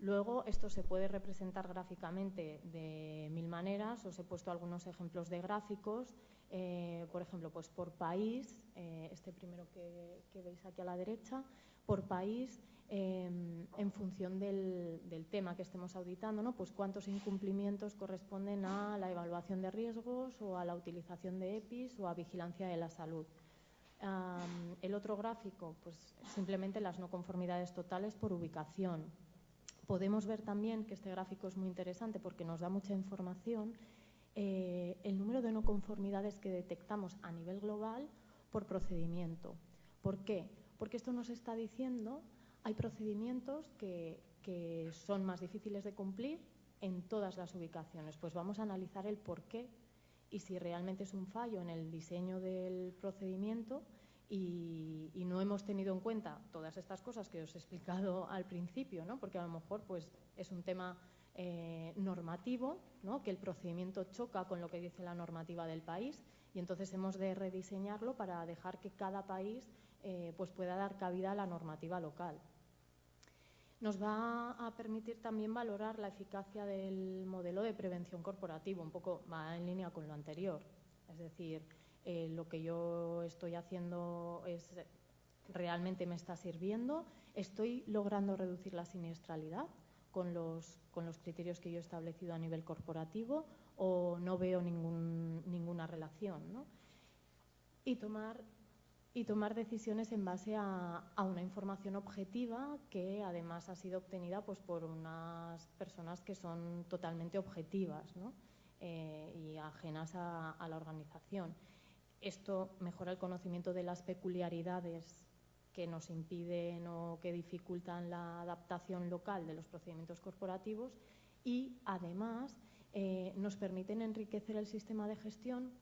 Luego, esto se puede representar gráficamente de 1000 maneras. Os he puesto algunos ejemplos de gráficos. Por ejemplo, pues por país, este primero que veis aquí a la derecha, por país, en función del tema que estemos auditando, ¿no? Pues cuántos incumplimientos corresponden a la evaluación de riesgos o a la utilización de EPIs o a vigilancia de la salud. El otro gráfico, pues simplemente las no conformidades totales por ubicación. Podemos ver también que este gráfico es muy interesante porque nos da mucha información, el número de no conformidades que detectamos a nivel global por procedimiento. ¿Por qué? Porque esto nos está diciendo, hay procedimientos que son más difíciles de cumplir en todas las ubicaciones. Pues vamos a analizar el por qué y si realmente es un fallo en el diseño del procedimiento y no hemos tenido en cuenta todas estas cosas que os he explicado al principio, ¿no? Porque a lo mejor pues, es un tema normativo, ¿no? Que el procedimiento choca con lo que dice la normativa del país y entonces hemos de rediseñarlo para dejar que cada país pues pueda dar cabida a la normativa local. Nos va a permitir también valorar la eficacia del modelo de prevención corporativo, un poco va en línea con lo anterior, es decir, lo que yo estoy haciendo realmente me está sirviendo, estoy logrando reducir la siniestralidad con los criterios que yo he establecido a nivel corporativo o no veo ninguna relación, ¿no? Y tomar decisiones en base a una información objetiva que además ha sido obtenida pues, por unas personas que son totalmente objetivas, ¿no? y ajenas a la organización. Esto mejora el conocimiento de las peculiaridades que nos impiden o que dificultan la adaptación local de los procedimientos corporativos y, además, nos permiten enriquecer el sistema de gestión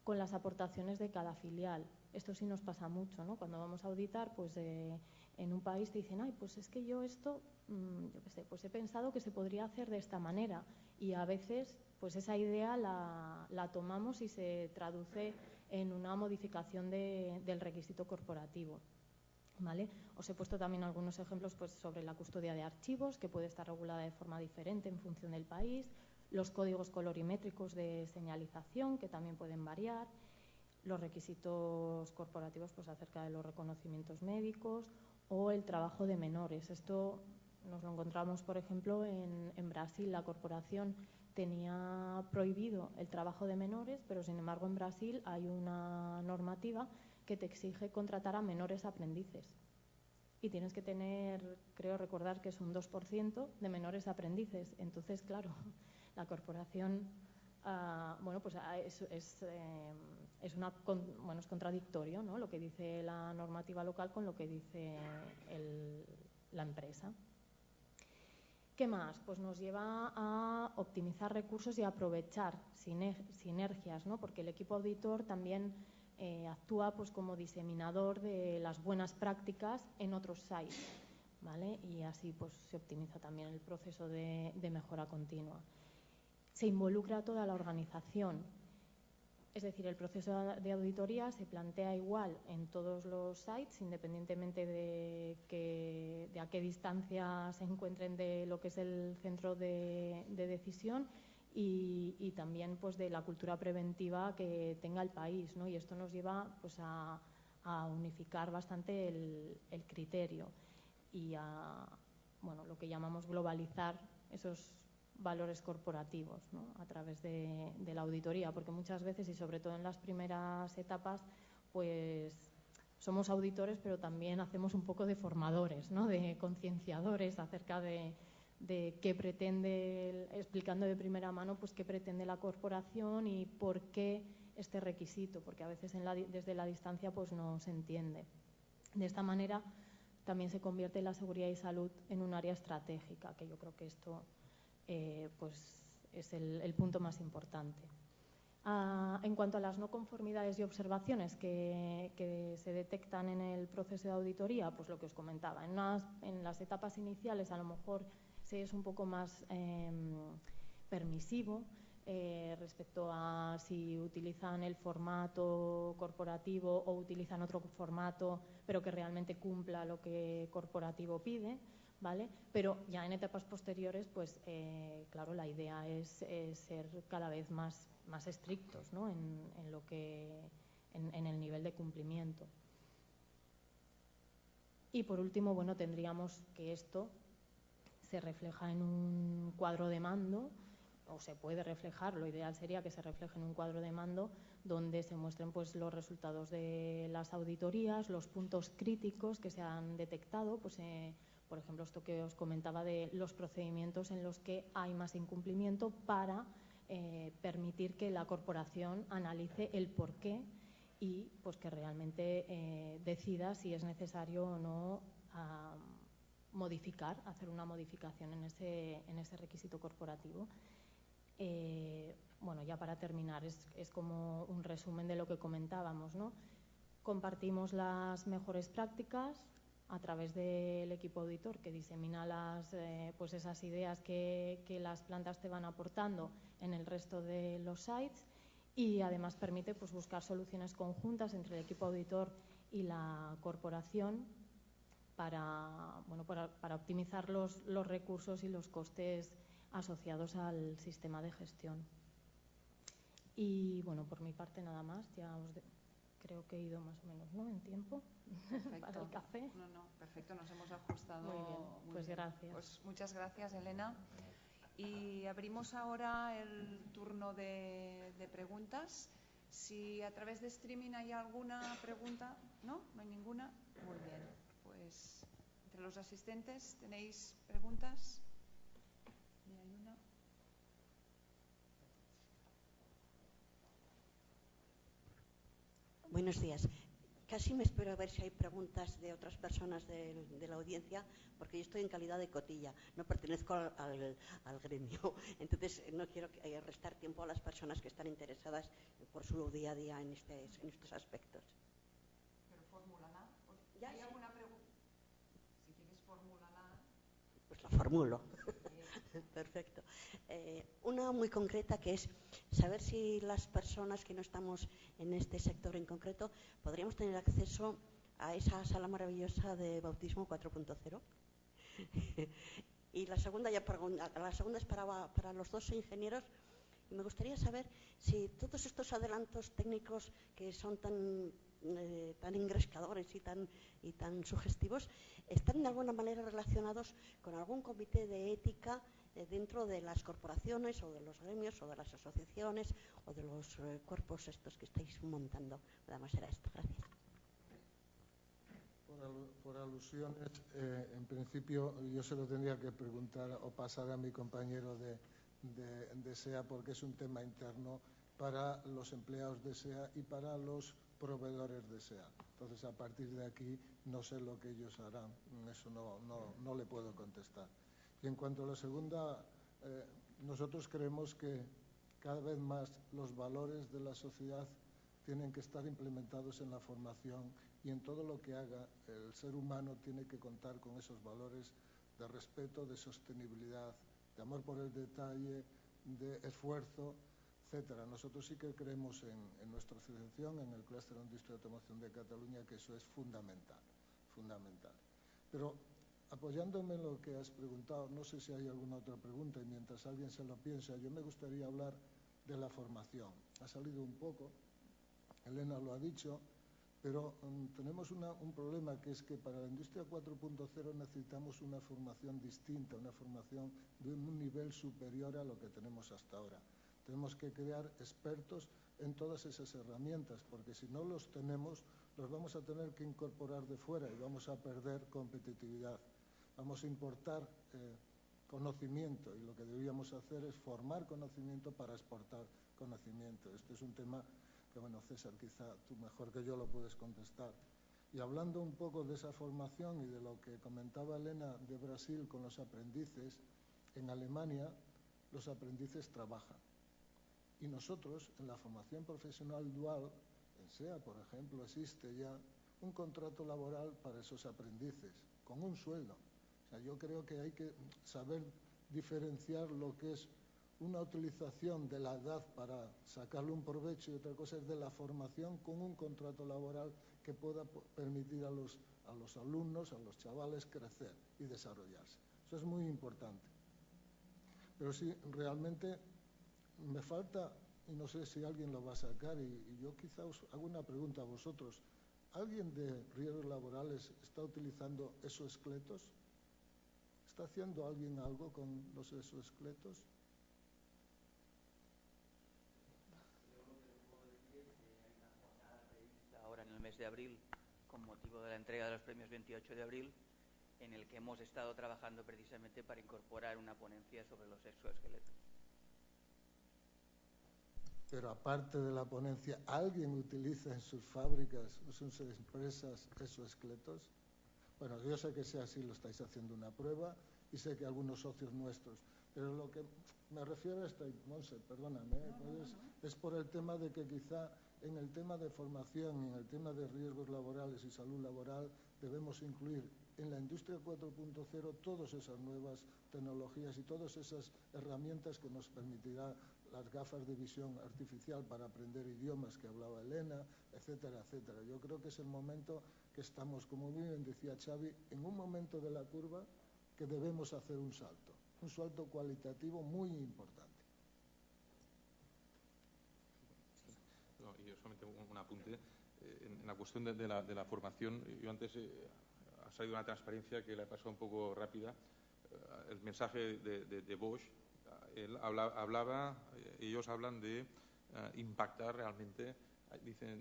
con las aportaciones de cada filial. Esto sí nos pasa mucho, ¿no? Cuando vamos a auditar, pues en un país te dicen, ay, pues es que yo esto, yo qué sé, pues he pensado que se podría hacer de esta manera, y a veces pues esa idea la tomamos y se traduce en una modificación del requisito corporativo, ¿vale? Os he puesto también algunos ejemplos pues sobre la custodia de archivos, que puede estar regulada de forma diferente en función del país, los códigos colorimétricos de señalización, que también pueden variar, los requisitos corporativos pues acerca de los reconocimientos médicos o el trabajo de menores. Esto nos lo encontramos, por ejemplo, en Brasil. La corporación tenía prohibido el trabajo de menores, pero sin embargo en Brasil hay una normativa que te exige contratar a menores aprendices. Y tienes que tener, creo recordar que es un 2% de menores aprendices. Entonces, claro, la corporación, bueno, pues es contradictorio, ¿no? Lo que dice la normativa local con lo que dice la empresa. ¿Qué más? Pues nos lleva a optimizar recursos y a aprovechar sinergias, ¿no? Porque el equipo auditor también actúa pues como diseminador de las buenas prácticas en otros sites, ¿vale? Y así pues se optimiza también el proceso de mejora continua. Se involucra a toda la organización, es decir, el proceso de auditoría se plantea igual en todos los sites, independientemente de a qué distancia se encuentren de lo que es el centro de decisión, y también pues de la cultura preventiva que tenga el país, ¿no? Y esto nos lleva pues a unificar bastante el criterio y a, bueno, lo que llamamos globalizar esos valores corporativos, ¿no? A través de la auditoría, porque muchas veces, y sobre todo en las primeras etapas, pues somos auditores, pero también hacemos un poco de formadores, ¿no? De concienciadores acerca de qué pretende, explicando de primera mano pues qué pretende la corporación y por qué este requisito, porque a veces desde la distancia pues no se entiende. De esta manera también se convierte la seguridad y salud en un área estratégica, que yo creo que esto pues es el punto más importante. En cuanto a las no conformidades y observaciones que se detectan en el proceso de auditoría, pues lo que os comentaba, en las etapas iniciales a lo mejor se es un poco más permisivo respecto a si utilizan el formato corporativo o utilizan otro formato, pero que realmente cumpla lo que corporativo pide, ¿vale? Pero ya en etapas posteriores, pues claro, la idea es ser cada vez más estrictos, ¿no? en el nivel de cumplimiento. Y por último, bueno, tendríamos que esto se refleja en un cuadro de mando, o se puede reflejar, lo ideal sería que se refleje en un cuadro de mando donde se muestren pues los resultados de las auditorías, los puntos críticos que se han detectado, pues por ejemplo, esto que os comentaba de los procedimientos en los que hay más incumplimiento para permitir que la corporación analice el porqué y pues que realmente decida si es necesario o no hacer una modificación en ese requisito corporativo. Bueno, ya para terminar, es como un resumen de lo que comentábamos, ¿no? Compartimos las mejores prácticas a través del equipo auditor que disemina pues esas ideas que las plantas te van aportando en el resto de los sites, y además permite pues buscar soluciones conjuntas entre el equipo auditor y la corporación para optimizar los recursos y los costes asociados al sistema de gestión. Y bueno, por mi parte nada más, creo que he ido más o menos, ¿no?, en tiempo. Perfecto. Para el café. No, perfecto, nos hemos ajustado. Muy bien, pues bien. Gracias. Pues muchas gracias, Elena. Y abrimos ahora el turno de preguntas. Si a través de streaming hay alguna pregunta, ¿no? ¿No hay ninguna? Muy bien, pues entre los asistentes, ¿tenéis preguntas? ¿Hay una? Buenos días. Casi me espero a ver si hay preguntas de otras personas de la audiencia, porque yo estoy en calidad de cotilla, no pertenezco al gremio. Entonces, no quiero restar tiempo a las personas que están interesadas por su día a día en estos aspectos. Pero fórmulala. ¿Hay alguna pregunta? Si quieres, fórmulala. Pues la formulo. Perfecto. Una muy concreta, que es saber si las personas que no estamos en este sector en concreto podríamos tener acceso a esa sala maravillosa de bautismo 4.0. Y la segunda es para los dos ingenieros. Y me gustaría saber si todos estos adelantos técnicos que son tan engrescadores y tan sugestivos están de alguna manera relacionados con algún comité de ética dentro de las corporaciones o de los gremios o de las asociaciones o de los cuerpos estos que estáis montando. Nada más era esto. Gracias. Por alusiones, en principio yo se lo tendría que preguntar o pasar a mi compañero de SEA, porque es un tema interno para los empleados de SEA y para los proveedores de SEA. Entonces, a partir de aquí, no sé lo que ellos harán. Eso no le puedo contestar. Y en cuanto a la segunda, nosotros creemos que cada vez más los valores de la sociedad tienen que estar implementados en la formación, y en todo lo que haga el ser humano tiene que contar con esos valores de respeto, de sostenibilidad, de amor por el detalle, de esfuerzo, etcétera. Nosotros sí que creemos en nuestra asociación, en el Clúster de Industria de Automoción de Cataluña, que eso es fundamental. Pero apoyándome en lo que has preguntado, no sé si hay alguna otra pregunta, y mientras alguien se lo piensa, yo me gustaría hablar de la formación. Ha salido un poco, Elena lo ha dicho, pero tenemos un problema, que es que para la industria 4.0 necesitamos una formación distinta, una formación de un nivel superior a lo que tenemos hasta ahora. Tenemos que crear expertos en todas esas herramientas, porque si no los tenemos, los vamos a tener que incorporar de fuera y vamos a perder competitividad. Vamos a importar conocimiento, y lo que deberíamos hacer es formar conocimiento para exportar conocimiento. Este es un tema que, bueno, César, quizá tú mejor que yo lo puedes contestar. Y hablando un poco de esa formación y de lo que comentaba Elena de Brasil con los aprendices, en Alemania los aprendices trabajan. Y nosotros, en la formación profesional dual, en SEA, por ejemplo, existe ya un contrato laboral para esos aprendices, con un sueldo. O sea, yo creo que hay que saber diferenciar lo que es una utilización de la edad para sacarle un provecho, y otra cosa es de la formación con un contrato laboral que pueda permitir a los alumnos, a los chavales, crecer y desarrollarse. Eso es muy importante. Pero sí, realmente me falta, y no sé si alguien lo va a sacar, y yo quizá os hago una pregunta a vosotros. ¿Alguien de riesgos laborales está utilizando exoesqueletos? ¿Está haciendo alguien algo con los exoesqueletos? Ahora en el mes de abril, con motivo de la entrega de los premios 28 de abril, en el que hemos estado trabajando precisamente para incorporar una ponencia sobre los exoesqueletos. Pero aparte de la ponencia, ¿alguien utiliza en sus fábricas, en sus empresas, exoesqueletos? Bueno, yo sé que sea así, lo estáis haciendo una prueba, y sé que algunos socios nuestros, pero lo que me refiero a esto, Monse, perdóname, es por el tema de que quizá en el tema de formación y en el tema de riesgos laborales y salud laboral debemos incluir en la industria 4.0 todas esas nuevas tecnologías y todas esas herramientas que nos permitirá las gafas de visión artificial para aprender idiomas que hablaba Elena, etcétera, etcétera. Yo creo que es el momento que estamos, como bien decía Xavi, en un momento de la curva que debemos hacer un salto cualitativo muy importante. No, y yo solamente un apunte. En la cuestión de la formación, yo antes ha salido una transparencia que le ha pasado un poco rápida. El mensaje de Bosch, ellos hablan de impactar realmente.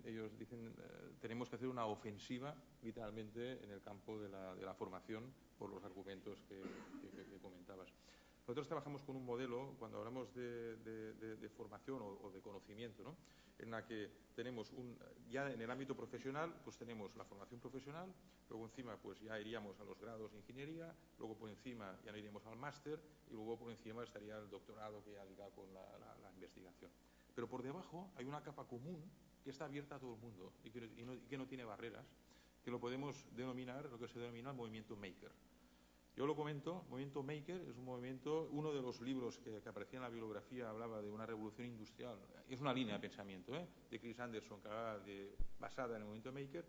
Ellos dicen tenemos que hacer una ofensiva literalmente en el campo de la formación, por los argumentos que comentabas. Nosotros trabajamos con un modelo, cuando hablamos de formación o de conocimiento, ¿no?, en la que tenemos ya en el ámbito profesional, pues tenemos la formación profesional, luego encima pues ya iríamos a los grados de ingeniería, luego por encima ya no iríamos al máster y luego por encima estaría el doctorado que ya liga con la investigación. Pero por debajo hay una capa común que está abierta a todo el mundo y que no tiene barreras, que lo podemos denominar, lo que se denomina el movimiento maker. Yo lo comento, movimiento maker es un movimiento, uno de los libros que aparecía en la bibliografía hablaba de una revolución industrial, es una línea de pensamiento, de Chris Anderson, que hablaba basada en el movimiento maker,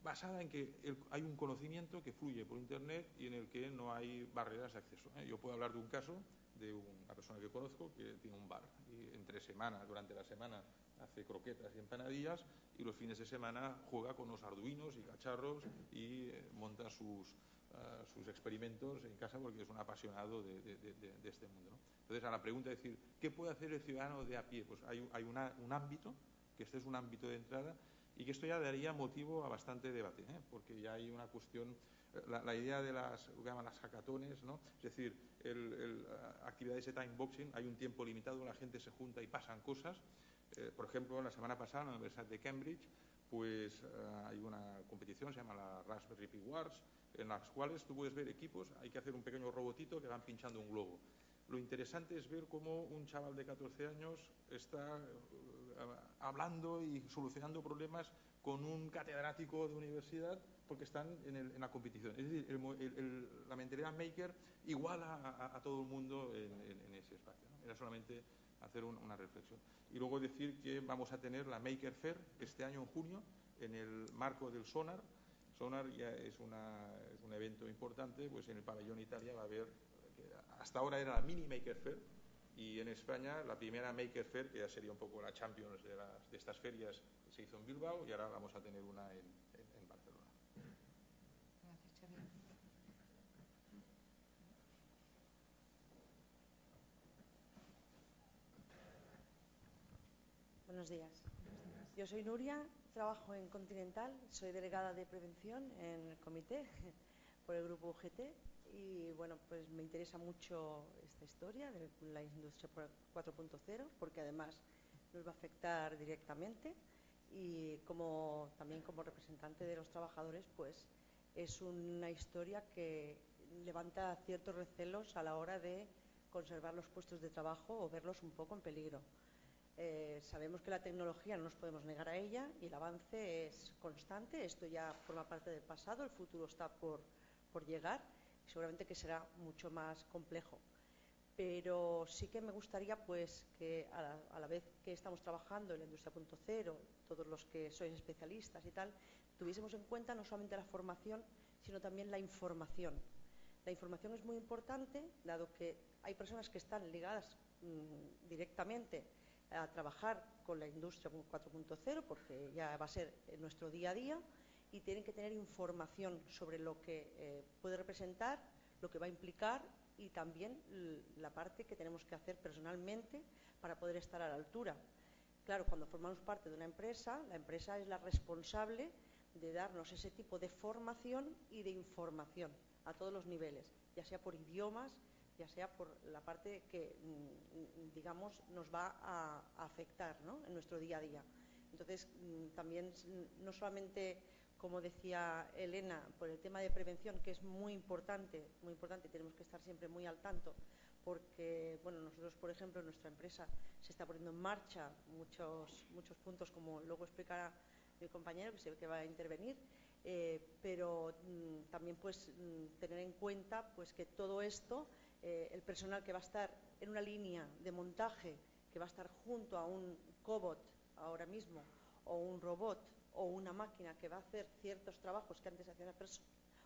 basada en que hay un conocimiento que fluye por Internet y en el que no hay barreras de acceso. Yo puedo hablar de un caso de una persona que conozco que tiene un bar y durante la semana hace croquetas y empanadillas y los fines de semana juega con los arduinos y cacharros y monta sus experimentos en casa porque es un apasionado de este mundo, ¿no? Entonces, a la pregunta de decir, ¿qué puede hacer el ciudadano de a pie? Pues hay un ámbito, que este es un ámbito de entrada y que esto ya daría motivo a bastante debate, porque ya hay una cuestión, la idea de lo que llaman las hackatones, ¿no? Es decir, actividades de time boxing, hay un tiempo limitado, la gente se junta y pasan cosas. Por ejemplo, la semana pasada en la Universidad de Cambridge pues hay una competición, se llama la Raspberry Pi Wars, en las cuales tú puedes ver equipos, hay que hacer un pequeño robotito que van pinchando un globo. Lo interesante es ver cómo un chaval de 14 años está hablando y solucionando problemas con un catedrático de universidad porque están en la competición. Es decir, la mentalidad maker iguala a todo el mundo en ese espacio, ¿no? Era solamente hacer una reflexión. Y luego decir que vamos a tener la Maker Fair este año en junio en el marco del Sonar. Sonar ya es un evento importante, pues en el pabellón Italia va a haber, hasta ahora era la mini Maker Fair, y en España la primera Maker Fair, que ya sería un poco la Champions de estas ferias, se hizo en Bilbao y ahora vamos a tener una en Barcelona. Gracias, Xavier. Buenos días. Yo soy Nuria, trabajo en Continental, soy delegada de prevención en el comité por el grupo UGT y bueno, pues me interesa mucho esta historia de la industria 4.0 porque además nos va a afectar directamente y también como representante de los trabajadores, pues es una historia que levanta ciertos recelos a la hora de conservar los puestos de trabajo o verlos un poco en peligro. Sabemos que la tecnología no nos podemos negar a ella y el avance es constante, esto ya forma parte del pasado, el futuro está por llegar y seguramente que será mucho más complejo. Pero sí que me gustaría pues que a la vez que estamos trabajando en la industria 0.0, todos los que sois especialistas y tal, tuviésemos en cuenta no solamente la formación, sino también la información. La información es muy importante, dado que hay personas que están ligadas directamente a trabajar con la industria 4.0 porque ya va a ser nuestro día a día y tienen que tener información sobre lo que puede representar, lo que va a implicar y también la parte que tenemos que hacer personalmente para poder estar a la altura. Claro, cuando formamos parte de una empresa, la empresa es la responsable de darnos ese tipo de formación y de información a todos los niveles, ya sea por idiomas, ya sea por la parte que, digamos, nos va a afectar, ¿no?, en nuestro día a día. Entonces, también, no solamente, como decía Elena, por el tema de prevención, que es muy importante, tenemos que estar siempre muy al tanto, porque, bueno, nosotros, por ejemplo, en nuestra empresa se está poniendo en marcha muchos puntos, como luego explicará mi compañero, que sé que va a intervenir, pero también, pues, tener en cuenta, pues, que todo esto, el personal que va a estar en una línea de montaje, que va a estar junto a un cobot ahora mismo, o un robot, o una máquina que va a hacer ciertos trabajos que antes hacía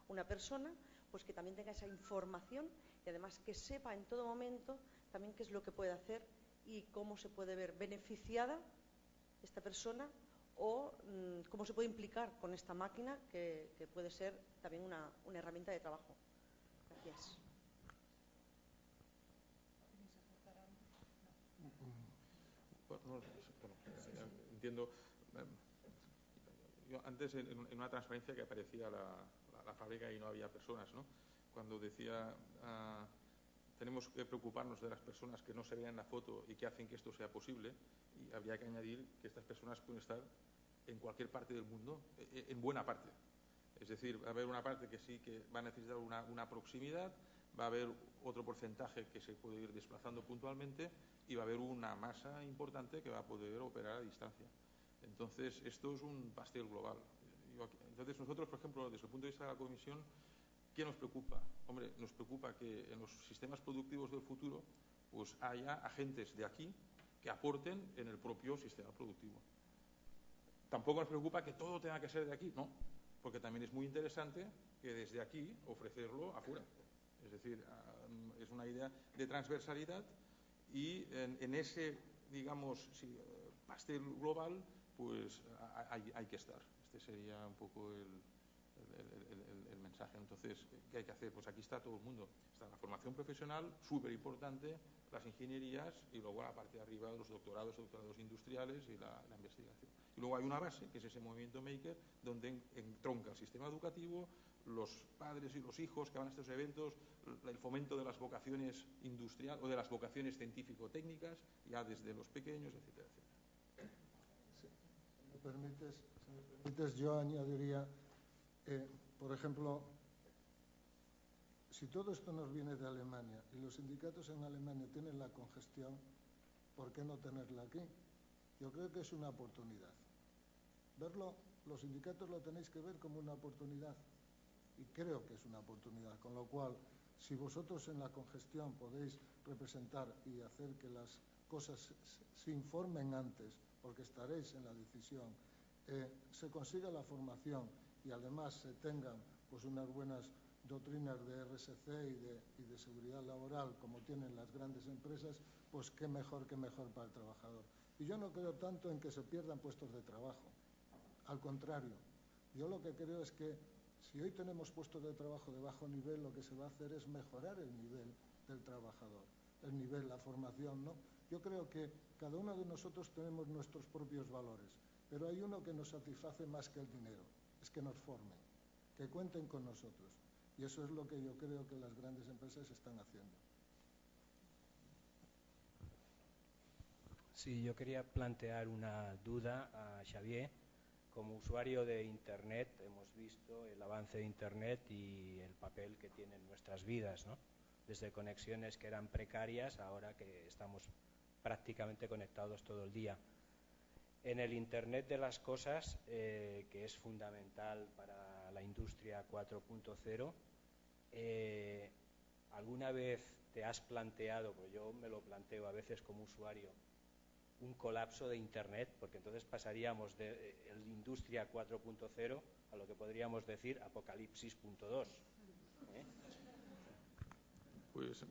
una persona, pues que también tenga esa información y además que sepa en todo momento también qué es lo que puede hacer y cómo se puede ver beneficiada esta persona o cómo se puede implicar con esta máquina que puede ser también una herramienta de trabajo. Gracias. Entiendo. Yo antes en una transparencia que aparecía la fábrica y no había personas, ¿no? Cuando decía tenemos que preocuparnos de las personas que no se ven en la foto y que hacen que esto sea posible, y habría que añadir que estas personas pueden estar en cualquier parte del mundo, en buena parte. Es decir, va a haber una parte que sí que va a necesitar una proximidad, va a haber otro porcentaje que se puede ir desplazando puntualmente y va a haber una masa importante que va a poder operar a distancia. Entonces, esto es un pastel global. Entonces, nosotros, por ejemplo, desde el punto de vista de la Comisión, ¿qué nos preocupa? Hombre, nos preocupa que en los sistemas productivos del futuro pues haya agentes de aquí que aporten en el propio sistema productivo. Tampoco nos preocupa que todo tenga que ser de aquí, no, porque también es muy interesante que desde aquí ofrecerlo afuera. Es decir, es una idea de transversalidad y en ese, digamos, pastel global, pues hay que estar. Este sería un poco el mensaje. Entonces, ¿qué hay que hacer? Pues aquí está todo el mundo. Está la formación profesional, súper importante, las ingenierías y luego la parte de arriba los doctorados industriales y la investigación. Y luego hay una base, que es ese movimiento maker, donde entronca el sistema educativo, los padres y los hijos que van a estos eventos, el fomento de las vocaciones industriales o de las vocaciones científico-técnicas, ya desde los pequeños, etcétera, etcétera. Sí. Si me permites, yo añadiría, por ejemplo, si todo esto nos viene de Alemania y los sindicatos en Alemania tienen la congestión, ¿por qué no tenerla aquí? Yo creo que es una oportunidad. Verlo, los sindicatos lo tenéis que ver como una oportunidad y creo que es una oportunidad, con lo cual, si vosotros en la congestión podéis representar y hacer que las cosas se informen antes, porque estaréis en la decisión, se consiga la formación y además se tengan pues unas buenas doctrinas de RSC y de seguridad laboral como tienen las grandes empresas, pues qué mejor para el trabajador. Y yo no creo tanto en que se pierdan puestos de trabajo. Al contrario, yo lo que creo es que si hoy tenemos puestos de trabajo de bajo nivel, lo que se va a hacer es mejorar el nivel del trabajador, el nivel, la formación, ¿no? Yo creo que cada uno de nosotros tenemos nuestros propios valores, pero hay uno que nos satisface más que el dinero, es que nos formen, que cuenten con nosotros. Y eso es lo que yo creo que las grandes empresas están haciendo. Sí, yo quería plantear una duda a Xavier. Como usuario de Internet hemos visto el avance de Internet y el papel que tiene en nuestras vidas, ¿no? Desde conexiones que eran precarias, ahora que estamos prácticamente conectados todo el día. En el Internet de las cosas, que es fundamental para la industria 4.0, ¿alguna vez te has planteado, pues yo me lo planteo a veces como usuario, un colapso de Internet? Porque entonces pasaríamos de industria 4.0 a lo que podríamos decir apocalipsis.2.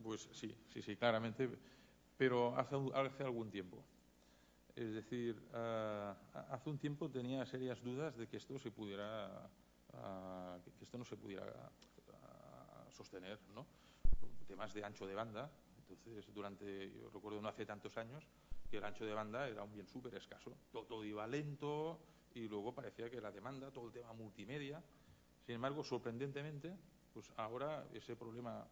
Pues sí, claramente, pero hace algún tiempo. Es decir, hace un tiempo tenía serias dudas de que esto no se pudiera sostener, ¿no? Temas de ancho de banda. Entonces, yo recuerdo no hace tantos años que el ancho de banda era un bien súper escaso. Todo iba lento y luego parecía que la demanda, todo el tema multimedia. Sin embargo, sorprendentemente, pues ahora ese problema,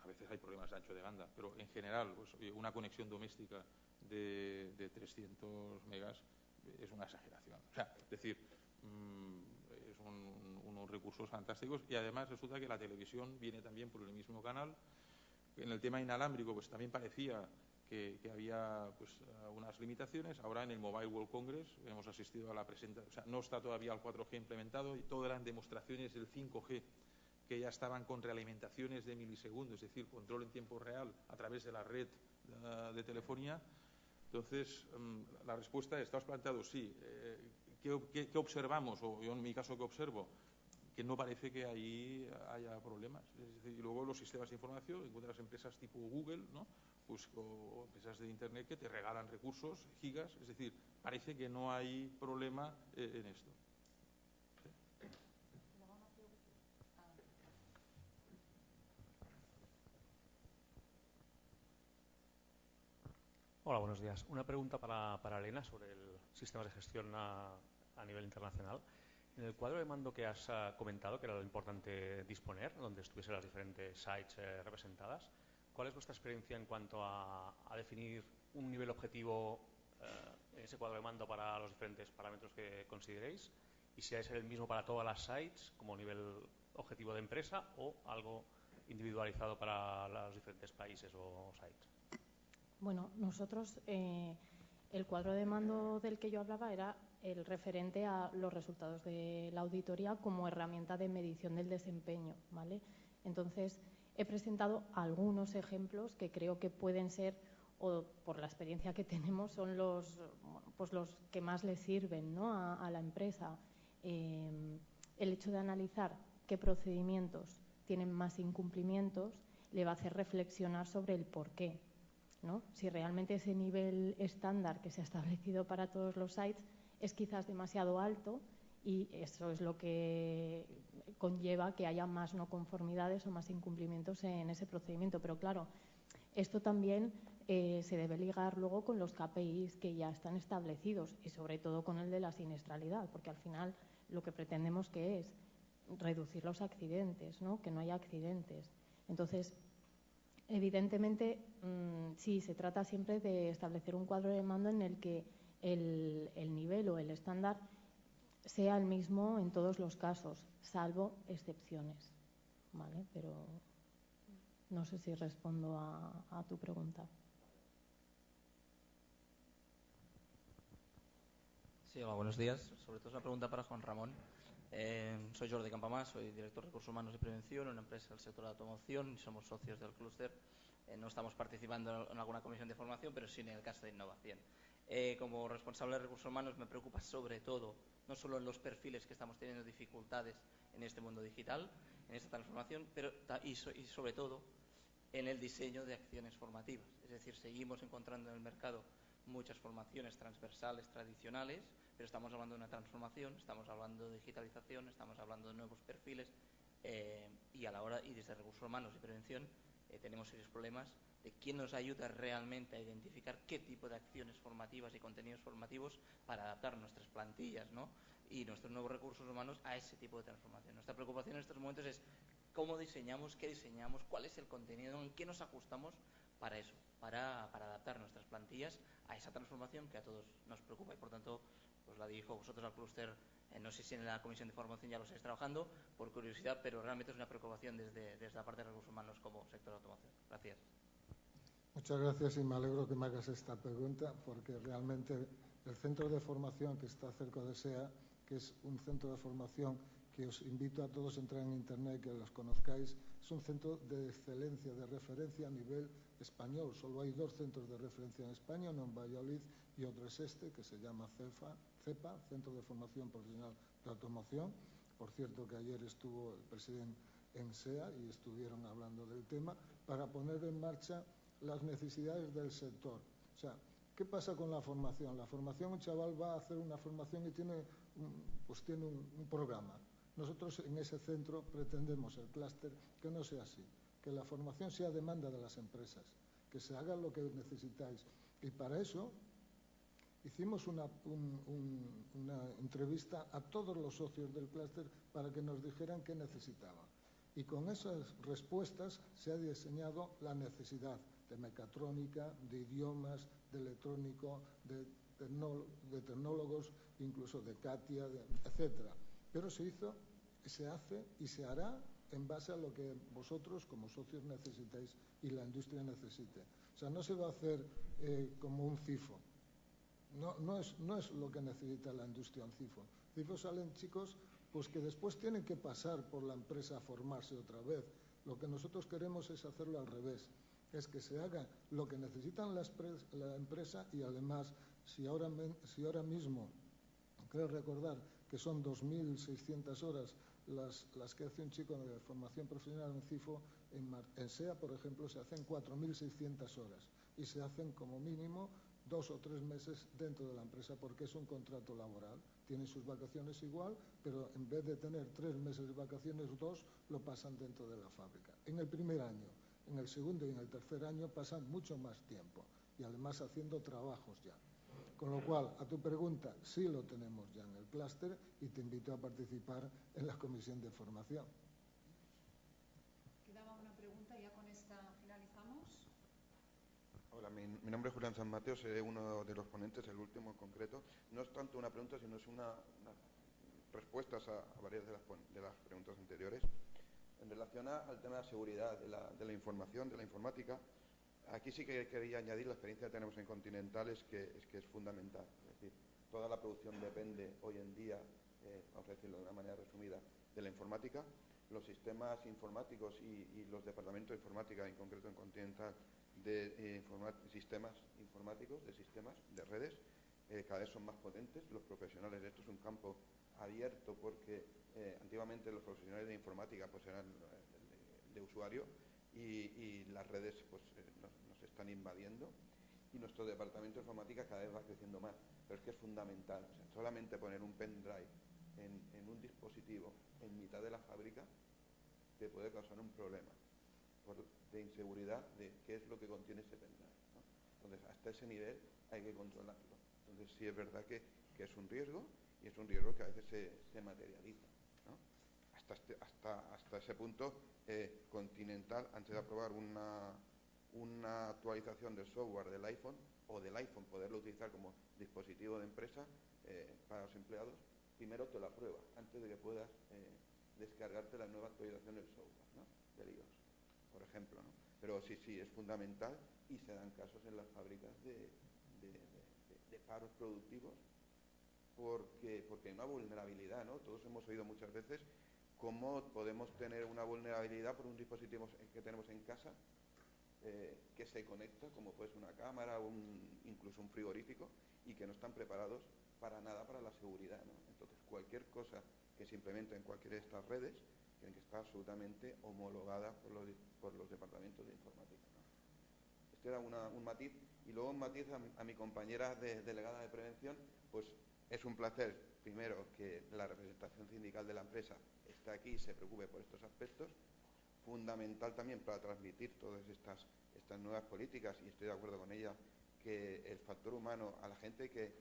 a veces hay problemas de ancho de banda, pero en general, pues una conexión doméstica de 300 megas es una exageración. O sea, es decir, es unos recursos fantásticos y además resulta que la televisión viene también por el mismo canal. En el tema inalámbrico pues también parecía que había pues unas limitaciones. Ahora en el Mobile World Congress hemos asistido a la presentación, o sea, no está todavía el 4G implementado y todo eran demostraciones del 5G que ya estaban con realimentaciones de milisegundos, es decir, control en tiempo real a través de la red de telefonía. Entonces, la respuesta es, ¿estás planteado? Sí. ¿Qué observamos? O yo en mi caso, ¿qué observo? Que no parece que ahí haya problemas. Es decir, y luego los sistemas de información, encuentras empresas tipo Google, ¿no? Pues, o empresas de Internet que te regalan recursos, gigas, es decir, parece que no hay problema en esto. Hola, buenos días. Una pregunta para Elena sobre el sistema de gestión a nivel internacional. En el cuadro de mando que has comentado, que era lo importante disponer, donde estuviesen las diferentes sites representadas, ¿cuál es vuestra experiencia en cuanto a definir un nivel objetivo en ese cuadro de mando para los diferentes parámetros que consideréis? Y si ha de ser el mismo para todas las sites como nivel objetivo de empresa o algo individualizado para los diferentes países o sites. Bueno, nosotros, el cuadro de mando del que yo hablaba era el referente a los resultados de la auditoría como herramienta de medición del desempeño, ¿vale? Entonces, he presentado algunos ejemplos que creo que pueden ser, o por la experiencia que tenemos, son los que más le sirven, ¿no?, a la empresa. El hecho de analizar qué procedimientos tienen más incumplimientos le va a hacer reflexionar sobre el porqué, ¿no? Si realmente ese nivel estándar que se ha establecido para todos los sites es quizás demasiado alto y eso es lo que conlleva que haya más no conformidades o más incumplimientos en ese procedimiento. Pero claro, esto también se debe ligar luego con los KPIs que ya están establecidos y sobre todo con el de la siniestralidad, porque al final lo que pretendemos que es reducir los accidentes, ¿no?, que no haya accidentes. Entonces, evidentemente, sí, se trata siempre de establecer un cuadro de mando en el que el nivel o el estándar sea el mismo en todos los casos, salvo excepciones, ¿vale? Pero no sé si respondo a tu pregunta. Sí, hola, buenos días. Sobre todo es una pregunta para Juan Ramón. Soy Jordi Campamás, soy director de Recursos Humanos y Prevención en una empresa del sector de automoción y somos socios del clúster. No estamos participando en alguna comisión de formación, pero sí en el caso de innovación. Como responsable de Recursos Humanos me preocupa sobre todo, no solo en los perfiles que estamos teniendo dificultades en este mundo digital, en esta transformación, pero y sobre todo en el diseño de acciones formativas. Es decir, seguimos encontrando en el mercado muchas formaciones transversales, tradicionales, pero estamos hablando de una transformación, estamos hablando de digitalización, estamos hablando de nuevos perfiles y a la hora, y desde Recursos Humanos y Prevención, tenemos serios problemas de quién nos ayuda realmente a identificar qué tipo de acciones formativas y contenidos formativos para adaptar nuestras plantillas, ¿no?, y nuestros nuevos recursos humanos a ese tipo de transformación. Nuestra preocupación en estos momentos es cómo diseñamos, qué diseñamos, cuál es el contenido, en qué nos ajustamos para eso, para adaptar nuestras plantillas a esa transformación que a todos nos preocupa y por tanto os la dirijo a vosotros al clúster. No sé si en la comisión de formación ya lo estáis trabajando, por curiosidad, pero realmente es una preocupación desde la parte de recursos humanos como sector de automoción. Gracias. Muchas gracias y me alegro que me hagas esta pregunta porque realmente el centro de formación que está cerca de SEA, que es un centro de formación que os invito a todos a entrar en Internet, que los conozcáis, es un centro de excelencia, de referencia a nivel español. Solo hay 2 centros de referencia en España, uno en Valladolid y otro es este, que se llama CEPA, Centro de Formación Profesional de Automoción. Por cierto que ayer estuvo el presidente en SEA y estuvieron hablando del tema para poner en marcha las necesidades del sector. O sea, ¿qué pasa con la formación? La formación, un chaval va a hacer una formación y tiene un programa. Nosotros en ese centro pretendemos, el clúster, que no sea así, que la formación sea demanda de las empresas, que se haga lo que necesitáis. Y para eso hicimos una entrevista a todos los socios del clúster para que nos dijeran qué necesitaban. Y con esas respuestas se ha diseñado la necesidad de mecatrónica, de idiomas, de electrónico, de tecnólogos, incluso de CATIA, etcétera. Pero se hizo, se hace y se hará en base a lo que vosotros como socios necesitáis y la industria necesite. O sea, no se va a hacer como un CIFO. No es lo que necesita la industria un CIFO. CIFO salen chicos pues que después tienen que pasar por la empresa a formarse otra vez. Lo que nosotros queremos es hacerlo al revés. Es que se haga lo que necesitan la empresa y además, si ahora mismo, creo recordar que son 2.600 horas las que hace un chico de formación profesional en CIFO, en SEA, por ejemplo, se hacen 4.600 horas y se hacen como mínimo 2 o 3 meses dentro de la empresa porque es un contrato laboral. Tienen sus vacaciones igual, pero en vez de tener 3 meses de vacaciones, 2 lo pasan dentro de la fábrica. En el primer año, en el segundo y en el tercer año pasan mucho más tiempo y además haciendo trabajos ya. Con lo cual, a tu pregunta, sí lo tenemos ya en el clúster y te invito a participar en la comisión de formación. Quedaba una pregunta, ya con esta finalizamos. mi nombre es Julián San Mateo, seré uno de los ponentes, el último en concreto. No es tanto una pregunta, sino es una respuestas a varias de las preguntas anteriores. En relación al tema de la seguridad de la información, de la informática, aquí sí que quería añadir la experiencia que tenemos en Continental, es que es fundamental. Es decir, toda la producción depende hoy en día, vamos a decirlo de una manera resumida, de la informática. Los sistemas informáticos y los departamentos de informática, en concreto en Continental, de sistemas informáticos, de sistemas, de redes, cada vez son más potentes. Los profesionales, esto es un campo abierto porque antiguamente los profesionales de informática pues eran de usuario y las redes pues nos están invadiendo, y nuestro departamento de informática cada vez va creciendo más, pero es que es fundamental. O sea, solamente poner un pendrive en un dispositivo en mitad de la fábrica te puede causar un problema de inseguridad de qué es lo que contiene ese pendrive, ¿no? Entonces, hasta ese nivel hay que controlarlo. Entonces, sí es verdad que es un riesgo, y es un riesgo que a veces se materializa, ¿no? Hasta ese punto, Continental, antes de aprobar una actualización del software del iPhone, o del iPhone, poderlo utilizar como dispositivo de empresa para los empleados, primero te lo aprueba, antes de que puedas descargarte la nueva actualización del software, ¿no? Del iOS, por ejemplo, ¿no? Pero sí, es fundamental, y se dan casos en las fábricas de paros productivos porque hay una vulnerabilidad, ¿no? Todos hemos oído muchas veces cómo podemos tener una vulnerabilidad por un dispositivo que tenemos en casa que se conecta, como puede ser una cámara o incluso un frigorífico, y que no están preparados para nada para la seguridad, ¿no? Entonces, cualquier cosa que se implemente en cualquiera de estas redes tiene que estar absolutamente homologada por los departamentos de informática, ¿no? Este era un matiz. Y luego un matiz a mi compañera delegada de prevención, pues es un placer, primero, que la representación sindical de la empresa esté aquí y se preocupe por estos aspectos. Fundamental también para transmitir todas estas nuevas políticas, y estoy de acuerdo con ella, que el factor humano, a la gente hay que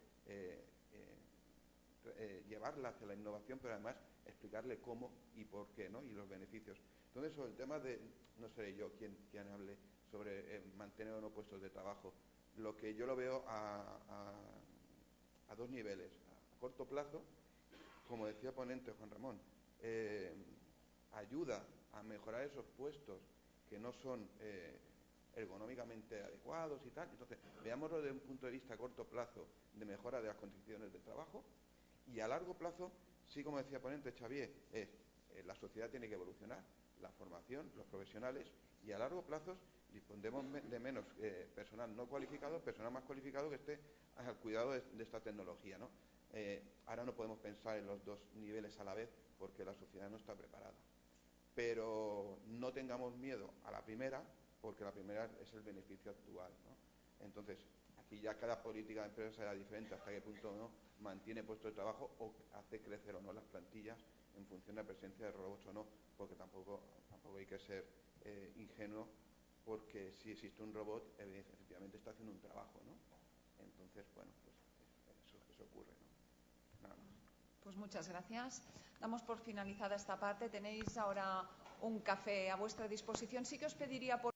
llevarla hacia la innovación, pero además explicarle cómo y por qué, ¿no? Y los beneficios. Entonces, sobre el tema de, no seré yo quien hable sobre mantener o no puestos de trabajo. Lo que yo lo veo a dos niveles. A corto plazo, como decía ponente Juan Ramón, ayuda a mejorar esos puestos que no son ergonómicamente adecuados y tal. Entonces, veámoslo desde un punto de vista a corto plazo de mejora de las condiciones de trabajo, y a largo plazo, sí, como decía ponente Xavier, la sociedad tiene que evolucionar, la formación, los profesionales, y a largo plazo dispondremos de menos personal no cualificado, personal más cualificado que esté al cuidado de esta tecnología, ¿no? Ahora no podemos pensar en los dos niveles a la vez porque la sociedad no está preparada. Pero no tengamos miedo a la primera, porque la primera es el beneficio actual, ¿no? Entonces, aquí ya cada política de empresa será diferente, hasta qué punto no mantiene puestos de trabajo o hace crecer o no las plantillas en función de la presencia de robots o no, porque tampoco hay que ser ingenuo, porque si existe un robot, efectivamente está haciendo un trabajo, ¿no? Entonces, bueno, pues eso ocurre, ¿no? Nada más. Pues muchas gracias. Damos por finalizada esta parte. Tenéis ahora un café a vuestra disposición. Sí que os pediría por